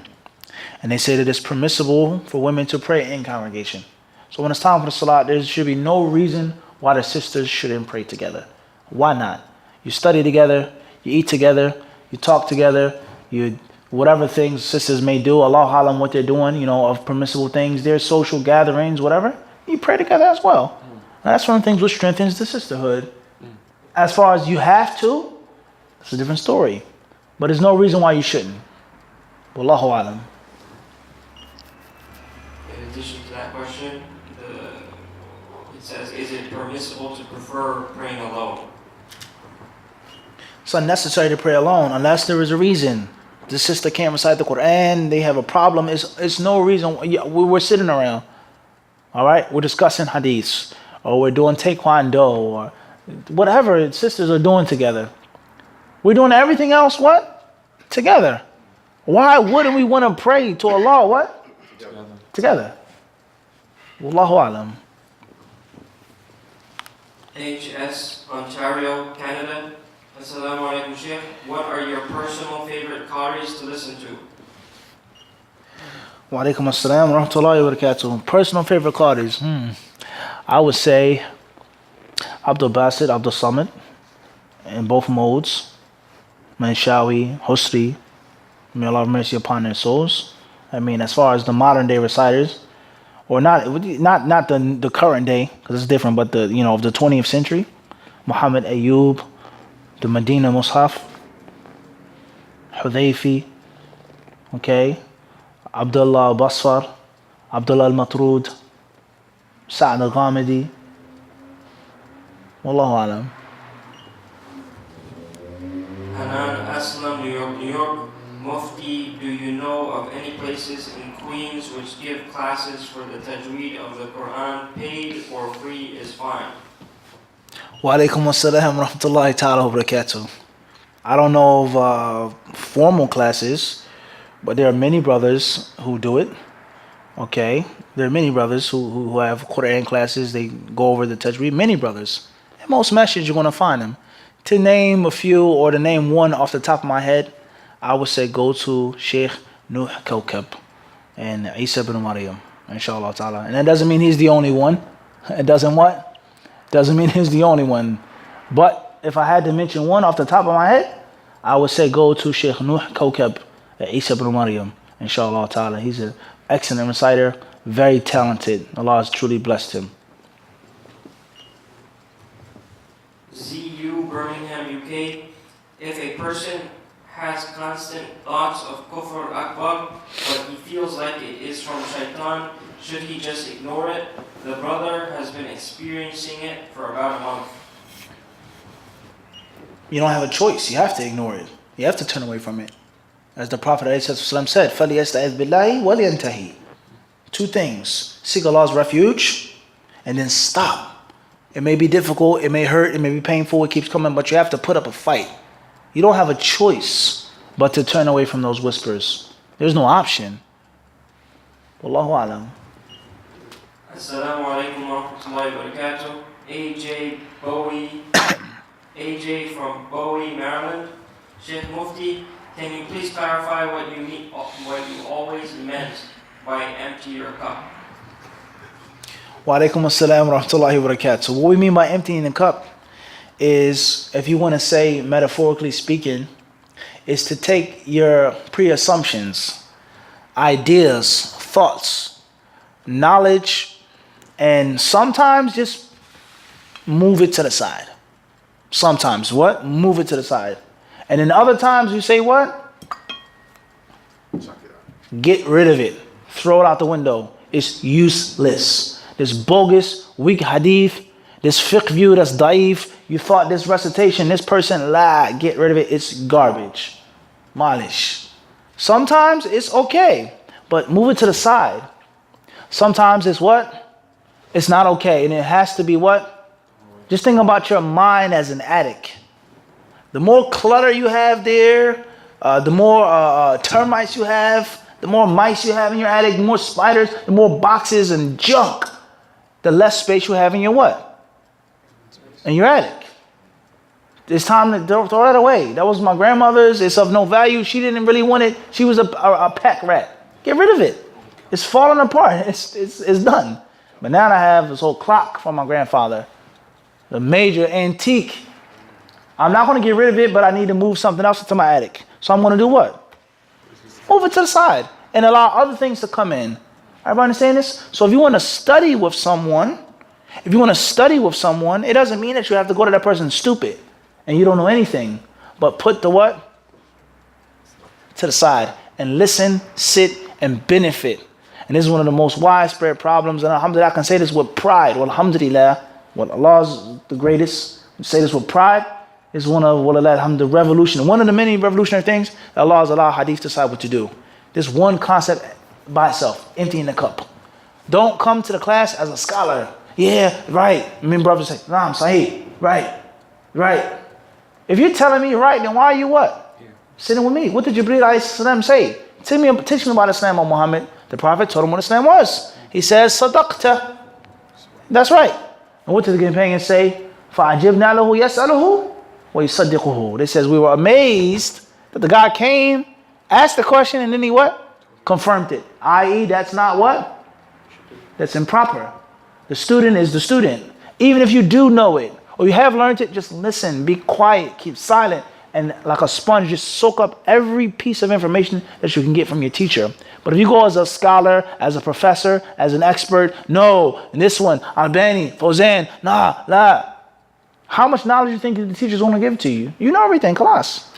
And they say that it's permissible for women to pray in congregation. So when it's time for the salat, there should be no reason why the sisters shouldn't pray together. Why not? You study together, you eat together, you talk together, you whatever things sisters may do, Allah alam what they're doing, of permissible things, their social gatherings, whatever, you pray together as well. Now, that's one of the things which strengthens the sisterhood. As far as you have to, it's a different story. But there's no reason why you shouldn't. Wallahu alam. In addition to that question, it says, is it permissible to prefer praying alone? It's unnecessary to pray alone unless there is a reason. The sister can't recite the Quran, they have a problem. It's no reason. We're sitting around, all right? We're discussing hadiths, or we're doing taekwondo, or whatever sisters are doing together. We're doing everything else, what? Together. Why wouldn't we want to pray to Allah, what? Together. Wallahu alam. HS, Ontario, Canada. Assalamu alaikum, Sheikh. What are your personal favorite qaris to listen to? Wa alaikum assalam wa rahmatullahi wa barakatuh. Personal favorite qaris. I would say Abdul Basit, Abdul Samad, in both modes. Manshawi, Husri, may Allah have mercy upon their souls. I mean, as far as the modern day reciters, or not the current day, because it's different, but the of the 20th century, Muhammad Ayub, the Medina Mus'haf, Hudayfi, okay, Abdullah Basfar, Abdullah al-Matrud, Sa'd al-Ghamidi. Wallahu alam. Hanan Aslam, New York, New York. Mufti, do you know of any places in Queens which give classes for the tajweed of the Quran? Paid or free is fine. Wa alaikum assalam wa rahmatullahi ta'ala wa barakatuh. I don't know of formal classes, but there are many brothers who do it. Okay, there are many brothers who have Quran classes. They go over the tajweed. Many brothers. In most masjids you're going to find them. To name a few or to name one off the top of my head, I would say go to Sheikh Nuh Kawkab and Isa ibn Maryam, inshallah ta'ala. And that doesn't mean he's the only one. It doesn't what? Doesn't mean he's the only one. But if I had to mention one off the top of my head, I would say go to Sheikh Nuh Kawkab and Isa ibn Maryam, inshallah ta'ala. He's an excellent reciter, very talented. Allah has truly blessed him. ZU, Birmingham, UK. If a person has constant thoughts of kufr akbar, but he feels like it is from shaitan, should he just ignore it? The brother has been experiencing it for about a month. You don't have a choice. You have to ignore it. You have to turn away from it. As the Prophet ﷺ said, فَلْيَسْتَعِذْ بِاللَّهِ وَلْيَنْتَهِي. Two things. Seek Allah's refuge and then stop. It may be difficult, it may hurt, it may be painful, it keeps coming, but you have to put up a fight. You don't have a choice but to turn away from those whispers. There's no option. Wallahu alam. Assalamu alaikum wa rahmatullahi wa barakatuh. AJ Bowie, AJ from Bowie, Maryland. Sheikh Mufti, can you please clarify what you always meant by empty your cup? Wa alaikum assalam wa rahmatullahi wa barakatuh. What we mean by emptying the cup is, if you want to say metaphorically speaking, is to take your pre-assumptions, ideas, thoughts knowledge, and sometimes just move it to the side. Sometimes what? Move it to the side. And then other times you say what? Get rid of it. Throw it out the window. It's useless. This bogus, weak hadith, this fiqh view that's daif, you thought this recitation, this person lied, get rid of it. It's garbage. Malish. Sometimes it's okay, but move it to the side. Sometimes it's what? It's not okay, and it has to be what? Just think about your mind as an attic. The more clutter you have there, the more termites you have, the more mice you have in your attic, the more spiders, the more boxes and junk, the less space you have in your what? In your attic. It's time to throw that away. That was my grandmother's. It's of no value. She didn't really want it. She was a pack rat. Get rid of it. It's falling apart. It's done. But now I have this whole clock from my grandfather. The major antique. I'm not going to get rid of it, but I need to move something else into my attic. So I'm going to do what? Move it to the side and allow other things to come in. Everybody understand this? So if you want to study with someone, it doesn't mean that you have to go to that person stupid and you don't know anything. But put the what? To the side and listen, sit, and benefit. And this is one of the most widespread problems. And alhamdulillah, I can say this with pride. Well, alhamdulillah, what Allah is the greatest. Say this with pride. Is one of the revolution. One of the many revolutionary things that Allah has allowed hadith disciple to do. This one concept by itself, emptying the cup. Don't come to the class as a scholar. Yeah, right. I mean, brothers say, Naam, Sahih, right. If you're telling me right, then why are you what? Yeah. Sitting with me. What did Jibreel alayhi salam say? Teach me about Islam, O Muhammad. The Prophet told him what Islam was. He says, Sadaqta. That's right. And what did the companions say? فَعَجِبْنَا لَهُ يَسْأَلُهُ وَيُصَدِّقُهُ. They says, we were amazed that the guy came, asked the question, and then he what? Confirmed it. I.e., that's not what? That's improper. The student is the student. Even if you do know it, or you have learned it, just listen, be quiet, keep silent, and like a sponge, just soak up every piece of information that you can get from your teacher. But if you go as a scholar, as a professor, as an expert, no, and this one, Albani, Fawzan, nah, la. How much knowledge do you think the teacher's going to give to you? You know everything, class.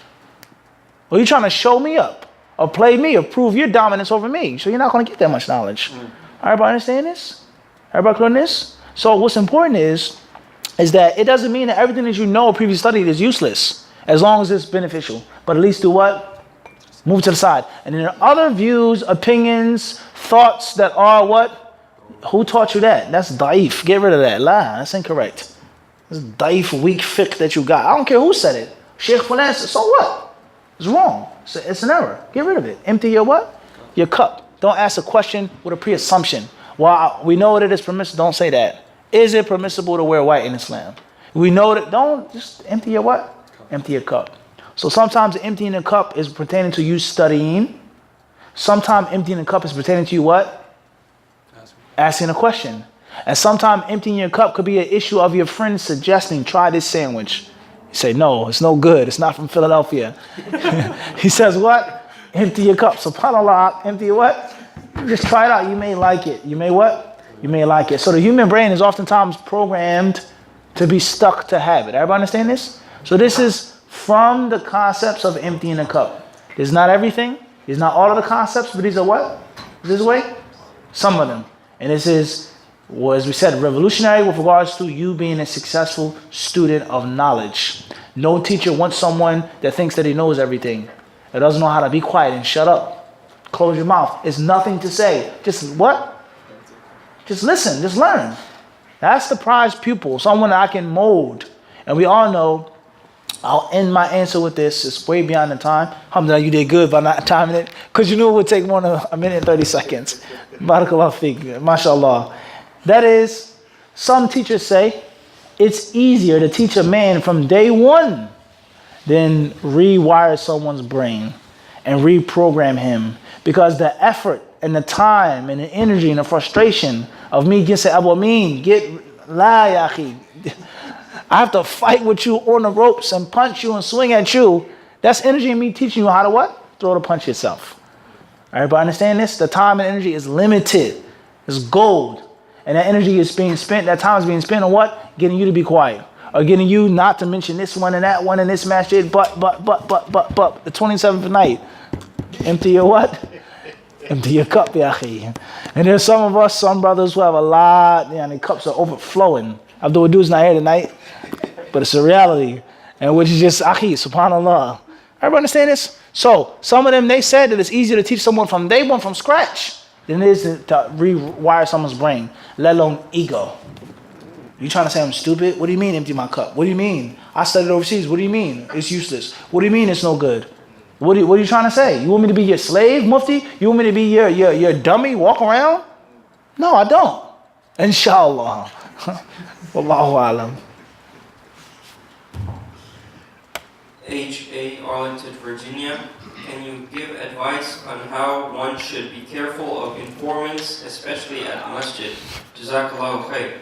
Or you trying to show me up, or play me, or prove your dominance over me. So you're not going to get that much knowledge. Everybody understand this? Everybody clear on this? So what's important is that it doesn't mean that everything that you know or previously studied is useless, as long as it's beneficial. But at least do what? Move to the side. And then there are other views, opinions, thoughts that are what? Who taught you that? That's daif. Get rid of that. La, that's incorrect. This daif, weak fiqh that you got. I don't care who said it. Sheikh Fulan said, so what? It's wrong. It's an error. Get rid of it. Empty your what? Your cup. Don't ask a question with a pre-assumption. Well, we know that it is permissible. Don't say that. Is it permissible to wear white in Islam? We know that. Don't just empty your what? Empty your cup. So sometimes emptying the cup is pertaining to you studying. Sometimes emptying the cup is pertaining to you what? Asking a question. And sometimes emptying your cup could be an issue of your friend suggesting, try this sandwich. You say, no, it's no good. It's not from Philadelphia. He says, what? Empty your cup. SubhanAllah, empty your what? Just try it out. You may like it. You may what? You may like it. So the human brain is oftentimes programmed to be stuck to habit. Everybody understand this? So this is from the concepts of emptying the cup. It's not everything. It's not all of the concepts, but these are what? This way? Some of them. And this is, well, as we said, revolutionary with regards to you being a successful student of knowledge. No teacher wants someone that thinks that he knows everything, that doesn't know how to be quiet and shut up. Close your mouth. It's nothing to say. Just what? Just listen. Just learn. That's the prized pupil, someone that I can mold. And we all know, I'll end my answer with this. It's way beyond the time. Alhamdulillah, you did good by not timing it, because you knew it would take more than a minute and 30 seconds. Barakallah feek. MashaAllah. That is, some teachers say it's easier to teach a man from day one than rewire someone's brain and reprogram him, because the effort and the time and the energy and the frustration of me getting say Abu Amin, get la ya akhi. I have to fight with you on the ropes and punch you and swing at you. That's energy in me teaching you how to what? Throw the punch yourself. Everybody understand this? The time and energy is limited. It's gold. And that energy is being spent, that time is being spent on what? Getting you to be quiet. Or getting you not to mention this one and that one and this masjid, but. The 27th night. Empty your what? Empty your cup, yahi. And there's some of us, some brothers who have a lot, the cups are overflowing. Abdul Wadu's not here tonight, but it's a reality. And which is just, subhanAllah. Everybody understand this? So, some of them, they said that it's easier to teach someone from day one, from scratch, than it is to rewire someone's brain, let alone ego. You trying to say I'm stupid? What do you mean empty my cup? What do you mean? I studied overseas. What do you mean it's useless? What do you mean it's no good? What are you trying to say? You want me to be your slave, Mufti? You want me to be your dummy, walk around? No, I don't. Inshallah. Wallahu alam. H.A. Arlington, Virginia. Can you give advice on how one should be careful of informants, especially at masjid? Jazakallahu khair.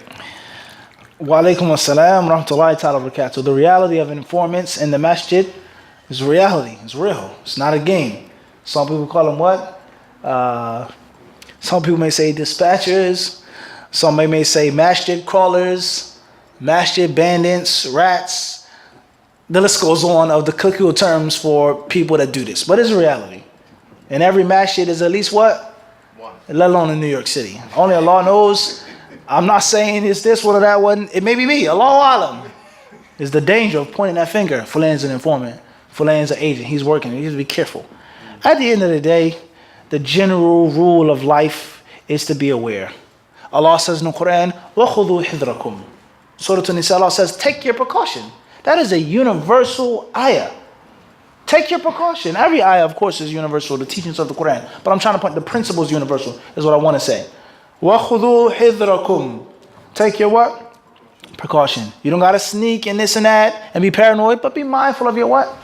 Wa alaikum assalam, rahmatullahi ta'ala barakatuh. The reality of informants in the masjid is reality. It's real. It's not a game. Some people call them what? Some people may say dispatchers. Some may say masjid crawlers, masjid bandits, rats. The list goes on of the colloquial terms for people that do this. But it's a reality. And every masjid is at least what? One. Let alone in New York City. Only Allah knows. I'm not saying it's this one or that one. It may be me. Allahu alam. It's the danger of pointing that finger. Fulan's an informant. Fulan's an agent. He's working. He has to be careful. At the end of the day, the general rule of life is to be aware. Allah says in the Quran, وَخُذُوا حِذْرَكُمْ. Surah An-Nisa, Allah says, take your precaution. That is a universal ayah. Take your precaution. Every ayah, of course, is universal, the teachings of the Quran. But I'm trying to point the principles universal, is what I want to say. وَخُذُوا حِذْرَكُمْ. Take your what? Precaution. You don't got to sneak and this and that and be paranoid, but be mindful of your what?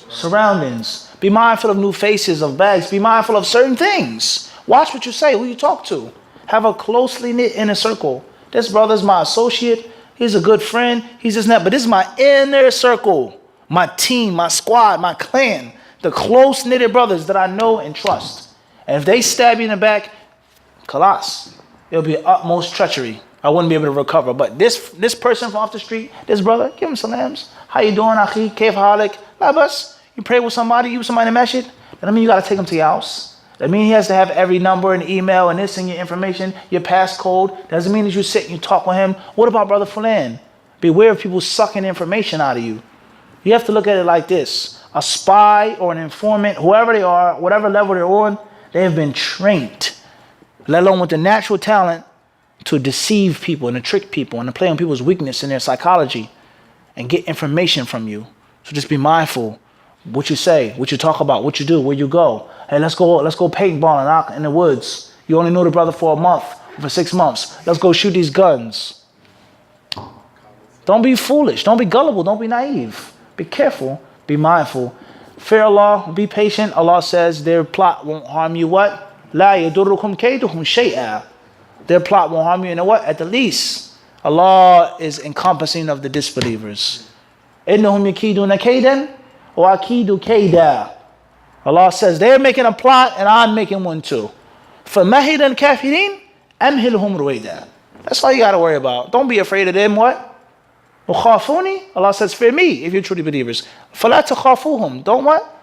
Surroundings. Be mindful of new faces, of bags. Be mindful of certain things. Watch what you say, who you talk to. Have a closely knit inner circle. This brother's my associate. He's a good friend. He's just not, but this is my inner circle. My team, my squad, my clan. The close-knitted brothers that I know and trust. And if they stab you in the back, kalas. It'll be utmost treachery. I wouldn't be able to recover. But this person from off the street, this brother, give him salams. How you doing, akhi? Kaif halik? Labas. You pray with somebody, you with somebody in the masjid. That mean you got to take him to your house. That means he has to have every number and email and this and your information, your passcode. Doesn't mean that you sit and you talk with him. What about Brother Fulan? Beware of people sucking information out of you. You have to look at it like this. A spy or an informant, whoever they are, whatever level they're on, they have been trained, let alone with the natural talent, to deceive people and to trick people and to play on people's weakness in their psychology and get information from you. So just be mindful what you say, what you talk about, what you do, where you go. Hey, let's go paintballing out in the woods. You only know the brother for a month, for 6 months. Let's go shoot these guns. Don't be foolish. Don't be gullible. Don't be naive. Be careful. Be mindful. Fear Allah. Be patient. Allah says their plot won't harm you what? La yadurrukum kayduhum shay'a. Their plot won't harm you in what? At the least. Allah is encompassing of the disbelievers. Innahum yakiduna kaydan wa akidu kayda. Allah says they're making a plot and I'm making one too. فَمَهِدَ الْكَافِرِينَ أَمْهِلْهُمْ رُوَيْدًا. That's all you got to worry about. Don't be afraid of them. What? وَخَافُونِ. Allah says, fear me if you're truly believers. فَلَا تَخَافُوهُمْ. Don't what?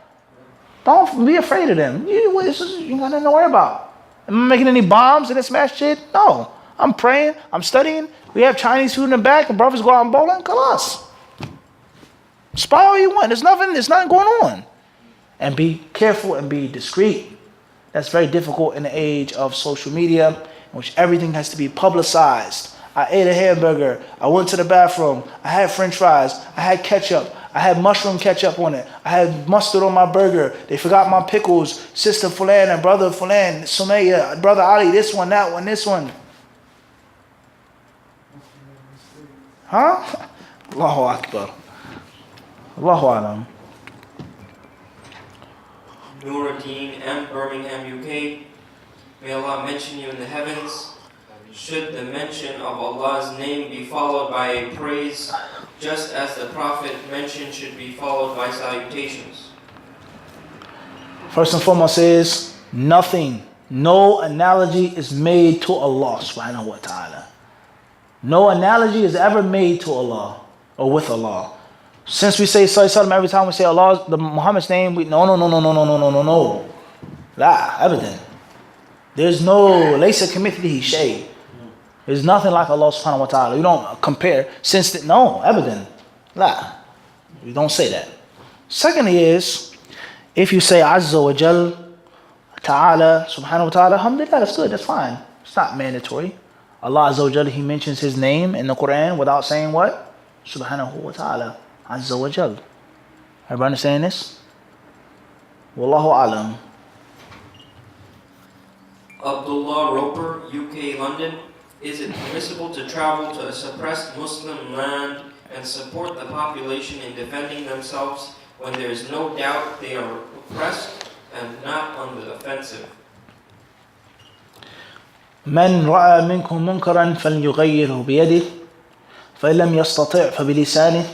Don't be afraid of them. You got nothing to worry about. Am I making any bombs in this masjid? No. I'm praying. I'm studying. We have Chinese food in the back and brothers go out and bowling. Kalas. Spy all you want. There's nothing going on. And be careful and be discreet. That's very difficult in the age of social media, in which everything has to be publicized. I ate a hamburger. I went to the bathroom. I had french fries. I had ketchup. I had mushroom ketchup on it. I had mustard on my burger. They forgot my pickles. Sister Fulan and brother Fulan, Sumaya, brother Ali, this one, that one, this one. Huh? Allahu Akbar. Allahu Alam. Nuruddin M. Birmingham, UK. May Allah mention you in the heavens. Should the mention of Allah's name be followed by a praise, just as the Prophet mention should be followed by salutations? First and foremost is nothing No analogy is made to Allah subhanahu wa ta'ala. No analogy is ever made to Allah or with Allah. Since we say Sallallahu every time we say Allah, the Muhammad's name, we no. La, abadan. There's no laysa kamithlihi shay. There's nothing like Allah subhanahu wa ta'ala. You don't compare no, abadan. La. You don't say that. Secondly is, if you say Azza wa Jal, Ta'ala, subhanahu wa ta'ala, alhamdulillah, that's good, that's fine. It's not mandatory. Allah Azza wa Jal, He mentions His name in the Quran without saying what? Subhanahu wa ta'ala, Azza wa Jal. Everybody understand this? Wallahu alam. Abdullah Roper, UK, London. Is it permissible to travel to a suppressed Muslim land and support the population in defending themselves when there is no doubt they are oppressed and not on the offensive? من رأى منكم منكرا فليغيره بيده فإن لم يستطع فبلسانه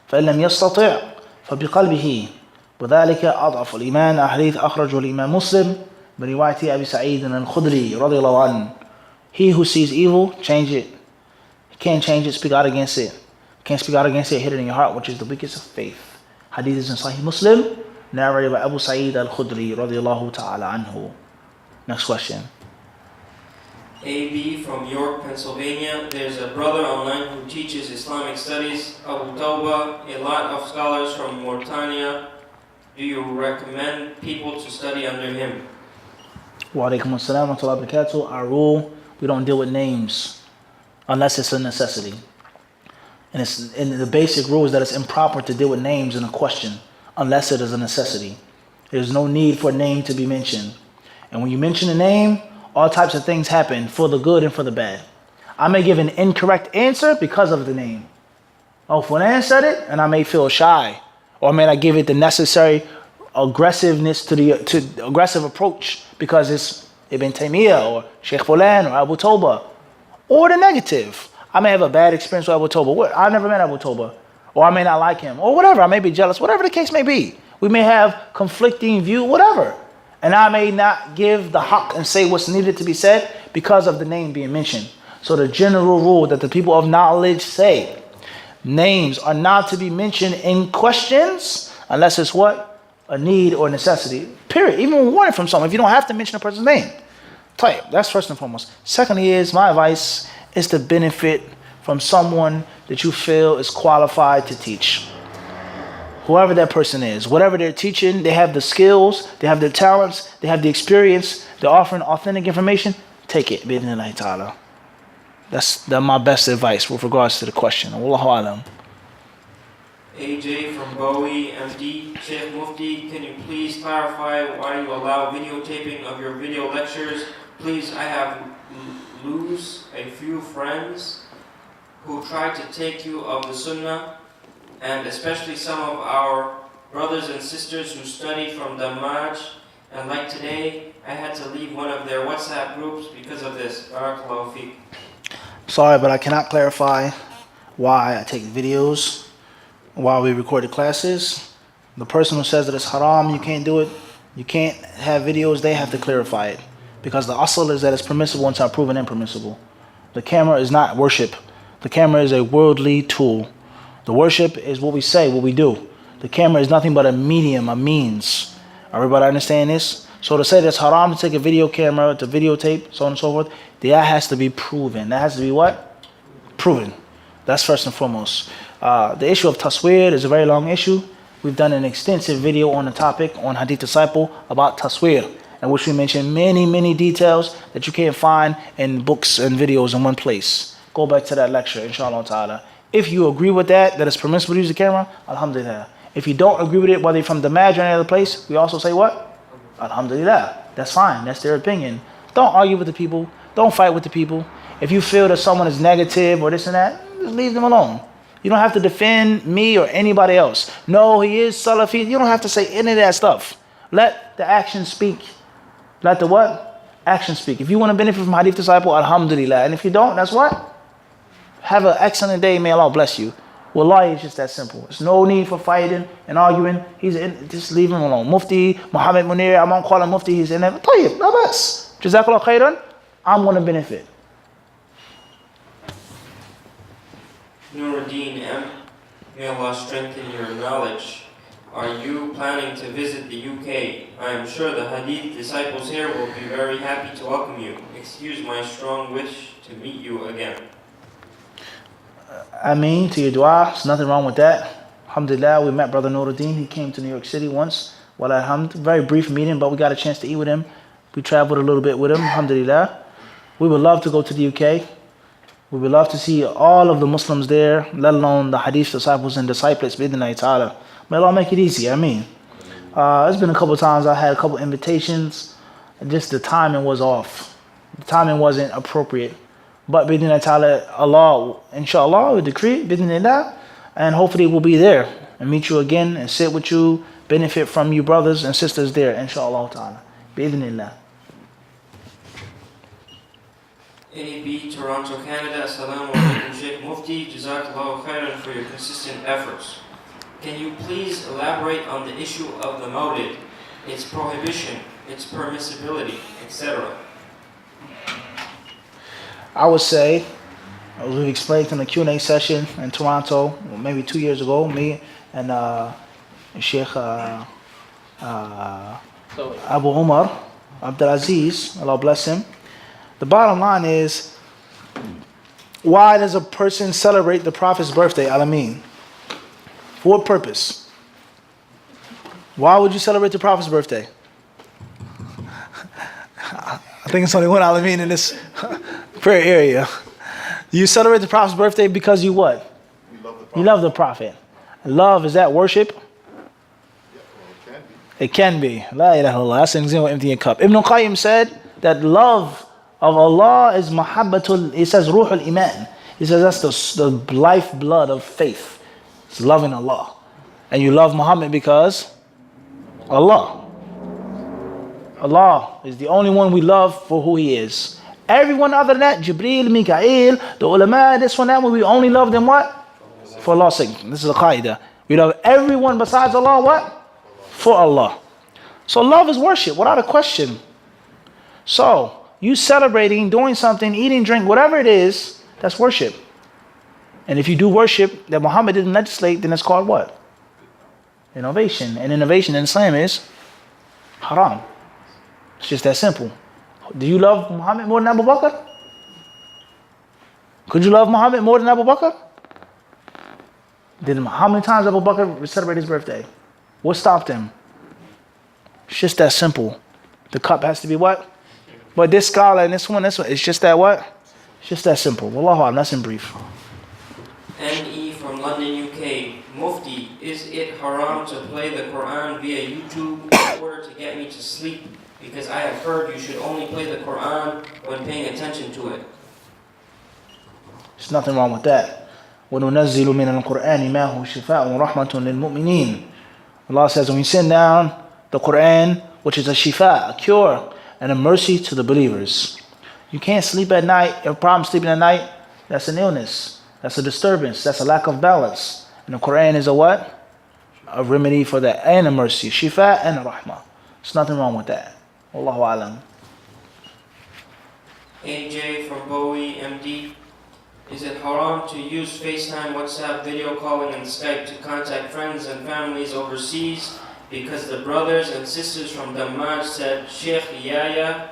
فإن لم يستطع فبقلبه وذلك أضعف الإيمان. حديث أخرجه الإمام مسلم برواية أبي سعيد الخدري رضي الله عنه. He who sees evil, change it. He can't change it, speak out against it. Can't speak out against it, hit it in your heart, which is the weakest of faith. Hadith is in Sahih Muslim, narrated by Abu Sa'id al-Khudri radiyallahu ta'ala anhu. Next question. AB from York, Pennsylvania. There's a brother online who teaches Islamic studies, Abu Tawbah, a lot of scholars from Mauritania. Do you recommend people to study under him? Wa alaikum assalam wa rahmatullahi wa barakatuh. Our rule, we don't deal with names unless it's a necessity. And the basic rule is that it's improper to deal with names in a question unless it is a necessity. There's no need for a name to be mentioned. And when you mention a name, all types of things happen for the good and for the bad. I may give an incorrect answer because of the name. Oh, Fulan said it, and I may feel shy. Or may not give it the necessary aggressiveness to aggressive approach because it's Ibn Taymiyyah or Sheikh Fulan or Abu Tawbah. Or the negative. I may have a bad experience with Abu Tawbah. I've never met Abu Tawbah. Or I may not like him. Or whatever. I may be jealous. Whatever the case may be. We may have conflicting view, whatever. And I may not give the haqq and say what's needed to be said because of the name being mentioned. So the general rule that the people of knowledge say, names are not to be mentioned in questions unless it's what? A need or necessity. Period. Even warning from someone if you don't have to mention a person's name. That's first and foremost. Secondly is, my advice is to benefit from someone that you feel is qualified to teach. Whoever that person is, whatever they're teaching, they have the skills, they have the talents, they have the experience, they're offering authentic information, take it. Bi-idhnillahi ta'ala. That's my best advice with regards to the question. Wallahu alam. AJ from Bowie, MD. Sheikh Mufti, can you please clarify why you allow videotaping of your video lectures? Please, I have lose a few friends who try to take you of the Sunnah, and especially some of our brothers and sisters who study from Damaj, and like today, I had to leave one of their WhatsApp groups because of this. Barakallahu feek. Sorry, but I cannot clarify why I take videos while we record the classes. The person who says that it's haram, you can't do it, you can't have videos, they have to clarify it. Because the asl is that it's permissible until proven impermissible. The camera is not worship. The camera is a worldly tool. The worship is what we say, what we do. The camera is nothing but a medium, a means. Everybody understand this? So to say that it's haram to take a video camera, to videotape, so on and so forth, that has to be proven. That has to be what? Proven. That's first and foremost. The issue of tasweer is a very long issue. We've done an extensive video on the topic on Hadith Disciple about tasweer, in which we mention many details that you can't find in books and videos in one place. Go back to that lecture, inshallah ta'ala. If you agree with that it's permissible to use the camera, alhamdulillah. If you don't agree with it, whether you're from Damaj or any other place, we also say what? Alhamdulillah. That's fine. That's their opinion. Don't argue with the people. Don't fight with the people. If you feel that someone is negative or this and that, just leave them alone. You don't have to defend me or anybody else. No, he is Salafi. You don't have to say any of that stuff. Let the action speak. Let the what? Action speak. If you want to benefit from Hadith Disciple, alhamdulillah. And if you don't, that's what? Have an excellent day. May Allah bless you. Wallahi, it's just that simple. There's no need for fighting and arguing. Just leave him alone. Mufti, Muhammad Munir, I won't call him Mufti. He's in there. Tayyib, no bas. Jazakallah khairan, I'm going to benefit. Nuruddin M. May Allah strengthen your knowledge. Are you planning to visit the UK? I am sure the Hadith disciples here will be very happy to welcome you. Excuse my strong wish to meet you again. I mean, to your dua, there's nothing wrong with that. Alhamdulillah, we met Brother Nuruddin. He came to New York City once. Well, very brief meeting, but we got a chance to eat with him. We traveled a little bit with him, alhamdulillah. We would love to go to the UK. We would love to see all of the Muslims there, let alone the Hadith disciples and disciples, bi'idhnillahi ta'ala. May Allah make it easy, I mean. It's been a couple of times I had a couple invitations, and just the timing was off. The timing wasn't appropriate. But bi'idhnillahi ta'ala, Allah, inshallah, will decree, bi'idhnillah, and hopefully we'll be there and meet you again and sit with you, benefit from you brothers and sisters there, inshallah ta'ala, bi'idhnillah. AB, Toronto, Canada. Assalamu alaikum, Sheikh Mufti. Jazakallahu khairan for your consistent efforts. Can you please elaborate on the issue of the mawlid, its prohibition, its permissibility, etc.? I would say, as we explained in the Q&A session in Toronto, maybe 2 years ago, me and Sheikh Abu Umar Abdulaziz, Allah bless him. The bottom line is, why does a person celebrate the Prophet's birthday, Alameen? For what purpose? Why would you celebrate the Prophet's birthday? I think it's only one Alameen in this prayer area. You celebrate the Prophet's birthday because you what? You love the Prophet. Love, is that worship? Yeah, well, it can be. It can be. La ilaha illallah. That's an example of emptying a cup. Ibn Qayyim said that love of Allah is mahabbatul, he says ruhul iman. He says that's the lifeblood of faith. It's loving Allah. And you love Muhammad because Allah. Allah is the only one we love for who he is. Everyone other than that, Jibreel, Mikael, the ulama, this one, that one, we only love them what? For Allah's sake. This is a qaida. We love everyone besides Allah what? For Allah. So love is worship, without a question. So, you celebrating, doing something, eating, drink, whatever it is, that's worship. And if you do worship that Muhammad didn't legislate, then it's called what? Innovation. And innovation in Islam is haram. It's just that simple. Do you love Muhammad more than Abu Bakr? Could you love Muhammad more than Abu Bakr? How many times Abu Bakr celebrate his birthday? What stopped him? It's just that simple. The cup has to be what? But this scholar and this one, it's just that what? It's just that simple. Wallahu a'lam, that's in brief. NE from London, UK. Mufti, is it haram to play the Quran via YouTube in order to get me to sleep? Because I have heard you should only play the Quran when paying attention to it. There's nothing wrong with that. وَنُنَزِّلُ مِنَ الْقُرْآنِ مَا هُوَ شِفَاءٌ وَرَحْمَةٌ لِلْمُؤْمِنِينَ. Allah says when we send down the Quran, which is a shifa, a cure, and a mercy to the believers. You can't sleep at night. You have a problem sleeping at night, that's an illness. That's a disturbance. That's a lack of balance. And the Quran is a what? A remedy for that, and a mercy. Shifa and a rahmah. There's nothing wrong with that. Wallahu alam. AJ from Bowie, MD. Is it haram to use FaceTime, WhatsApp, video calling, and Skype to contact friends and families overseas? Because the brothers and sisters from Damaj said Sheikh Yahya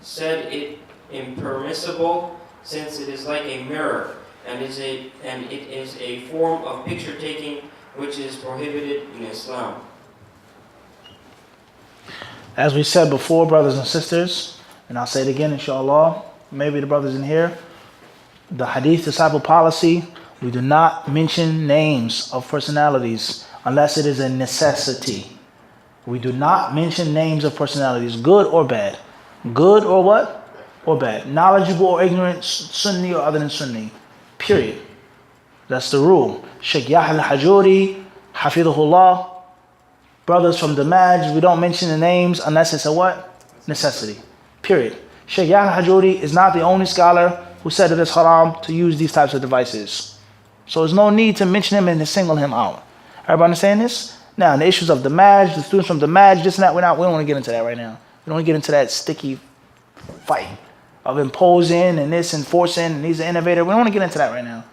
said it impermissible since it is like a mirror and it is a form of picture taking which is prohibited in Islam. As we said before, brothers and sisters, and I'll say it again, inshallah, maybe the brothers in here, the Hadith disciple policy, we do not mention names of personalities unless it is a necessity. We do not mention names of personalities, good or bad. Good or what? Or bad. Knowledgeable or ignorant, Sunni or other than Sunni. Period. That's the rule. Sheikh Yahya al-Hajuri, Hafidhullah, brothers from Damaj, we don't mention the names unless it's a what? Necessity. Period. Sheikh Yahya al-Hajuri is not the only scholar who said that it's haram to use these types of devices. So there's no need to mention him and to single him out. Everybody understand this? Now, the issues of the Maj, the students from the Maj, this and that, we don't want to get into that right now. We don't want to get into that sticky fight of imposing and this and forcing, and he's an innovator. We don't want to get into that right now.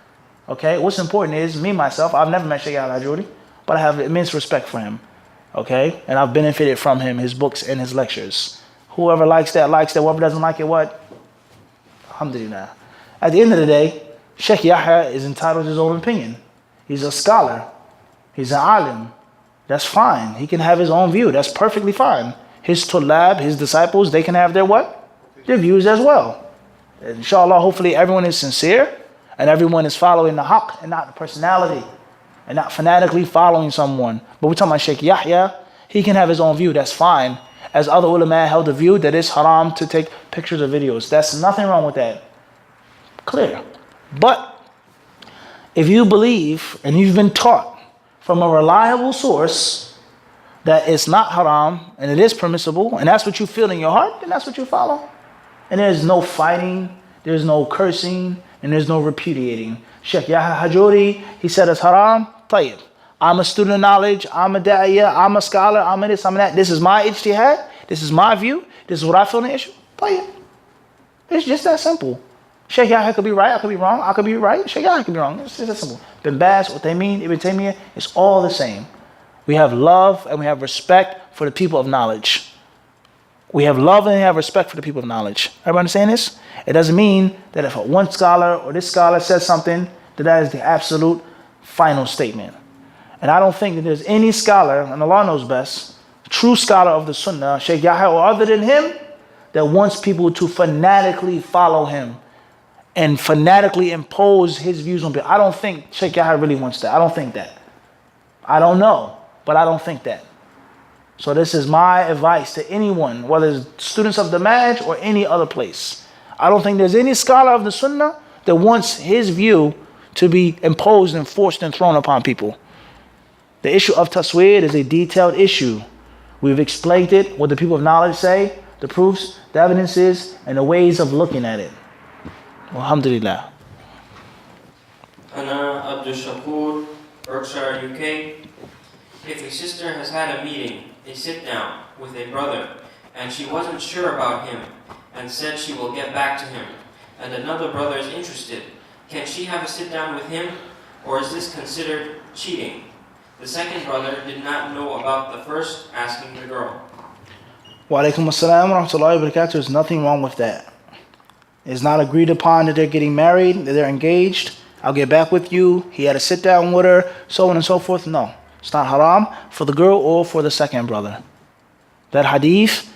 Okay? What's important is, me, myself, I've never met Sheikh Al-Hajuri, but I have immense respect for him. Okay? And I've benefited from him, his books and his lectures. Whoever likes that, likes that. Whoever doesn't like it, what? Alhamdulillah. At the end of the day, Sheikh Yahya is entitled to his own opinion. He's a scholar. He's an alim. That's fine. He can have his own view. That's perfectly fine. His tulab, his disciples, they can have their what? Their views as well. Inshallah, hopefully everyone is sincere and everyone is following the haqq and not the personality and not fanatically following someone. But we're talking about Sheikh Yahya. He can have his own view. That's fine. As other ulama held the view that it's haram to take pictures or videos. That's nothing wrong with that. Clear. But if you believe and you've been taught from a reliable source that it's not haram and it is permissible, and that's what you feel in your heart, then that's what you follow. And there's no fighting, there's no cursing, and there's no repudiating. Sheikh Yahya Hajuri, he said it's haram. Tayyib. I'm a student of knowledge, I'm a da'iyah, I'm a scholar, I'm a this, I'm that. This is my ijtihad, this is my view, this is what I feel in the issue. Tayyib. It's just that simple. Sheikh Yahya could be right, I could be wrong, I could be right, Sheikh Yahya could be wrong. It's just that simple. Bin Baz, what they mean, Ibn Taymiyyah, it's all the same. We have love and we have respect for the people of knowledge. We have love and we have respect for the people of knowledge. Everybody understand this? It doesn't mean that if one scholar or this scholar says something, that is the absolute final statement. And I don't think that there's any scholar, and Allah knows best, true scholar of the Sunnah, Sheikh Yahya or other than him, that wants people to fanatically follow him and fanatically impose his views on people. I don't think Sheikh Yahya really wants that. I don't think that. I don't know, but I don't think that. So this is my advice to anyone, whether it's students of the Maj or any other place. I don't think there's any scholar of the Sunnah that wants his view to be imposed and forced and thrown upon people. The issue of tasweer is a detailed issue. We've explained it, what the people of knowledge say, the proofs, the evidences, and the ways of looking at it. Alhamdulillah. Ana Abdul Shakur, Berkshire, UK. If a sister has had a meeting, a sit-down with a brother, and she wasn't sure about him, and said she will get back to him, and another brother is interested, can she have a sit-down with him, or is this considered cheating? The second brother did not know about the first asking the girl. Wa alaikum assalam wa rahmatullahi wa barakatuh. There's nothing wrong with that. It's not agreed upon that they're getting married, that they're engaged. I'll get back with you. He had a sit down with her, so on and so forth. No, it's not haram for the girl or for the second brother. That hadith,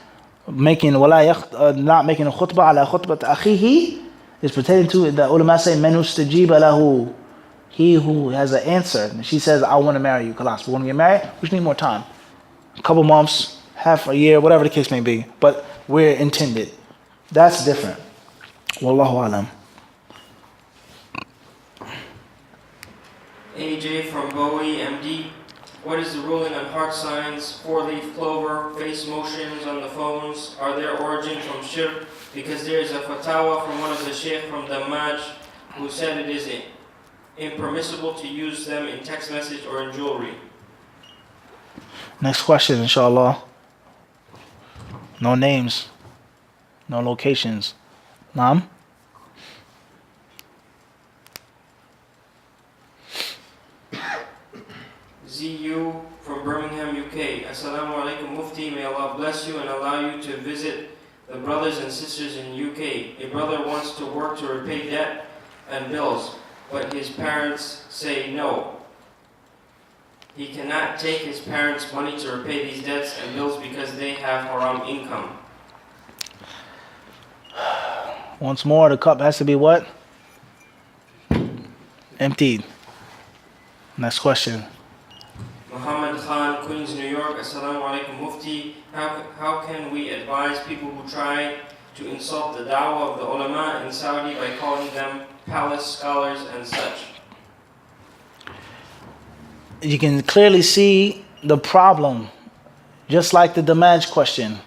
not making a khutbah ala khutbah akhihi, is pertaining to the ulama say manu stajiba lahu. He who has an answer. And she says, I want to marry you. Kalas, we want to get married. We just need more time. A couple months, half a year, whatever the case may be. But we're intended. That's different. Wallahu alam. AJ from Bowie, MD. What is the ruling on heart signs, four-leaf clover, face motions on the phones? Are their origin from shirk? Because there is a fatwa from one of the sheikh from Dammaj who said it is impermissible to use them in text message or in jewelry. Next question, inshallah. No names. No locations. Naam? ZU from Birmingham, UK. Assalamu alaikum Mufti. May Allah bless you and allow you to visit the brothers and sisters in UK. A brother wants to work to repay debt and bills, but his parents say no. He cannot take his parents' money to repay these debts and bills because they have haram income. Once more, the cup has to be what? Emptied. Next question. Muhammad Khan, Queens, New York. Assalamu alaikum Mufti. How can we advise people who try to insult the da'wah of the ulama in Saudi by calling them palace scholars and such? You can clearly see the problem, just like the Dammaj question.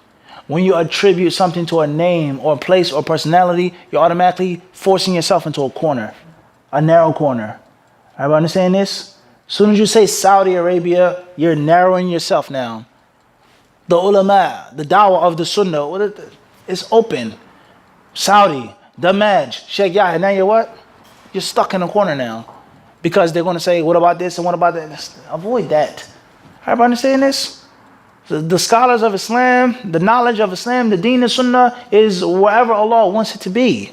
When you attribute something to a name or a place or personality, you're automatically forcing yourself into a corner, a narrow corner. Everybody understand this? As soon as you say Saudi Arabia, you're narrowing yourself down. The ulama, the da'wah of the sunnah, it's open. Saudi, Damaj, Sheikh Yahya. Now you're what? You're stuck in a corner now. Because they're going to say, what about this and what about that? Avoid that. Everybody understand this? The scholars of Islam, the knowledge of Islam, the deen and sunnah is wherever Allah wants it to be.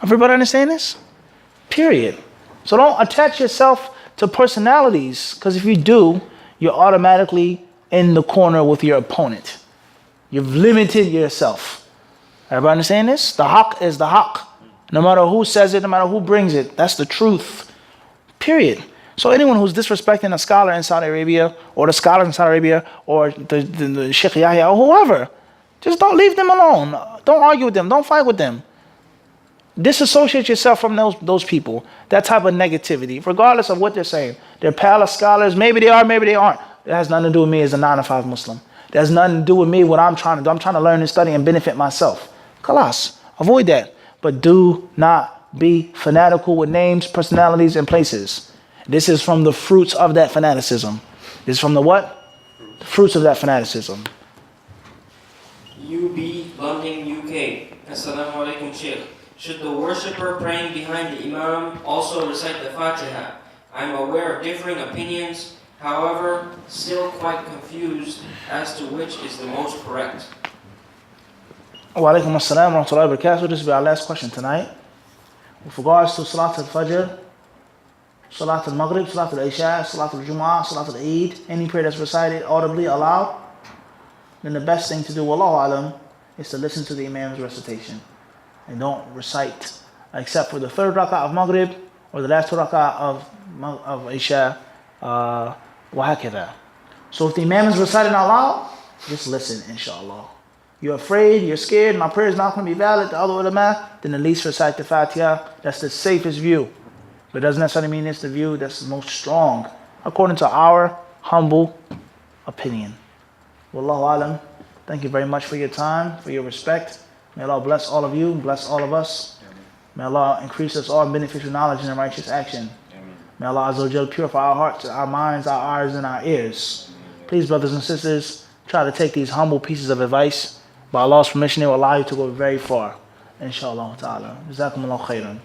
Everybody understand this? Period. So don't attach yourself to personalities, because if you do, you're automatically in the corner with your opponent. You've limited yourself. Everybody understand this? The haqq is the haqq. No matter who says it, no matter who brings it, that's the truth. Period. So anyone who's disrespecting a scholar in Saudi Arabia, or the scholars in Saudi Arabia, or the Sheikh Yahya, or whoever, just don't leave them alone. Don't argue with them. Don't fight with them. Disassociate yourself from those people. That type of negativity, regardless of what they're saying. They're palace scholars. Maybe they are, maybe they aren't. It has nothing to do with me as a 9-to-5 Muslim. It has nothing to do with me what I'm trying to do. I'm trying to learn and study and benefit myself. Khalas. Avoid that. But do not be fanatical with names, personalities, and places. This is from the fruits of that fanaticism. This is from the what? The fruits of that fanaticism. UB, London, UK. Assalamu alaikum, Sheikh. Should the worshipper praying behind the Imam also recite the Fatiha? I'm aware of differing opinions, however, still quite confused as to which is the most correct. Wa alaikum assalam wa rahmatullahi wa barakatuh. This will be our last question tonight. With regards to Salat al-Fajr, Salat al-Maghrib, Salat al-Isha, Salat al-Jum'ah, Salat al-Eid, any prayer that's recited audibly aloud, then the best thing to do, wallahu alam, is to listen to the Imam's recitation. And don't recite, except for the third rak'ah of Maghrib, or the last two rak'ah of Isha, wa hakadha. So if the Imam is reciting out loud, just listen, inshallah. You're afraid, you're scared, my prayer is not going to be valid to other ulama, then at least recite the Fatiha. That's the safest view. But it doesn't necessarily mean it's the view that's the most strong, according to our humble opinion. Wallahu alam. Thank you very much for your time, for your respect. May Allah bless all of you, bless all of us. May Allah increase us all in beneficial knowledge and righteous action. May Allah Azza wa Jal purify our hearts, our minds, our eyes, and our ears. Please, brothers and sisters, try to take these humble pieces of advice. By Allah's permission, it will allow you to go very far. Inshallah ta'ala. Jazakumullah khairan.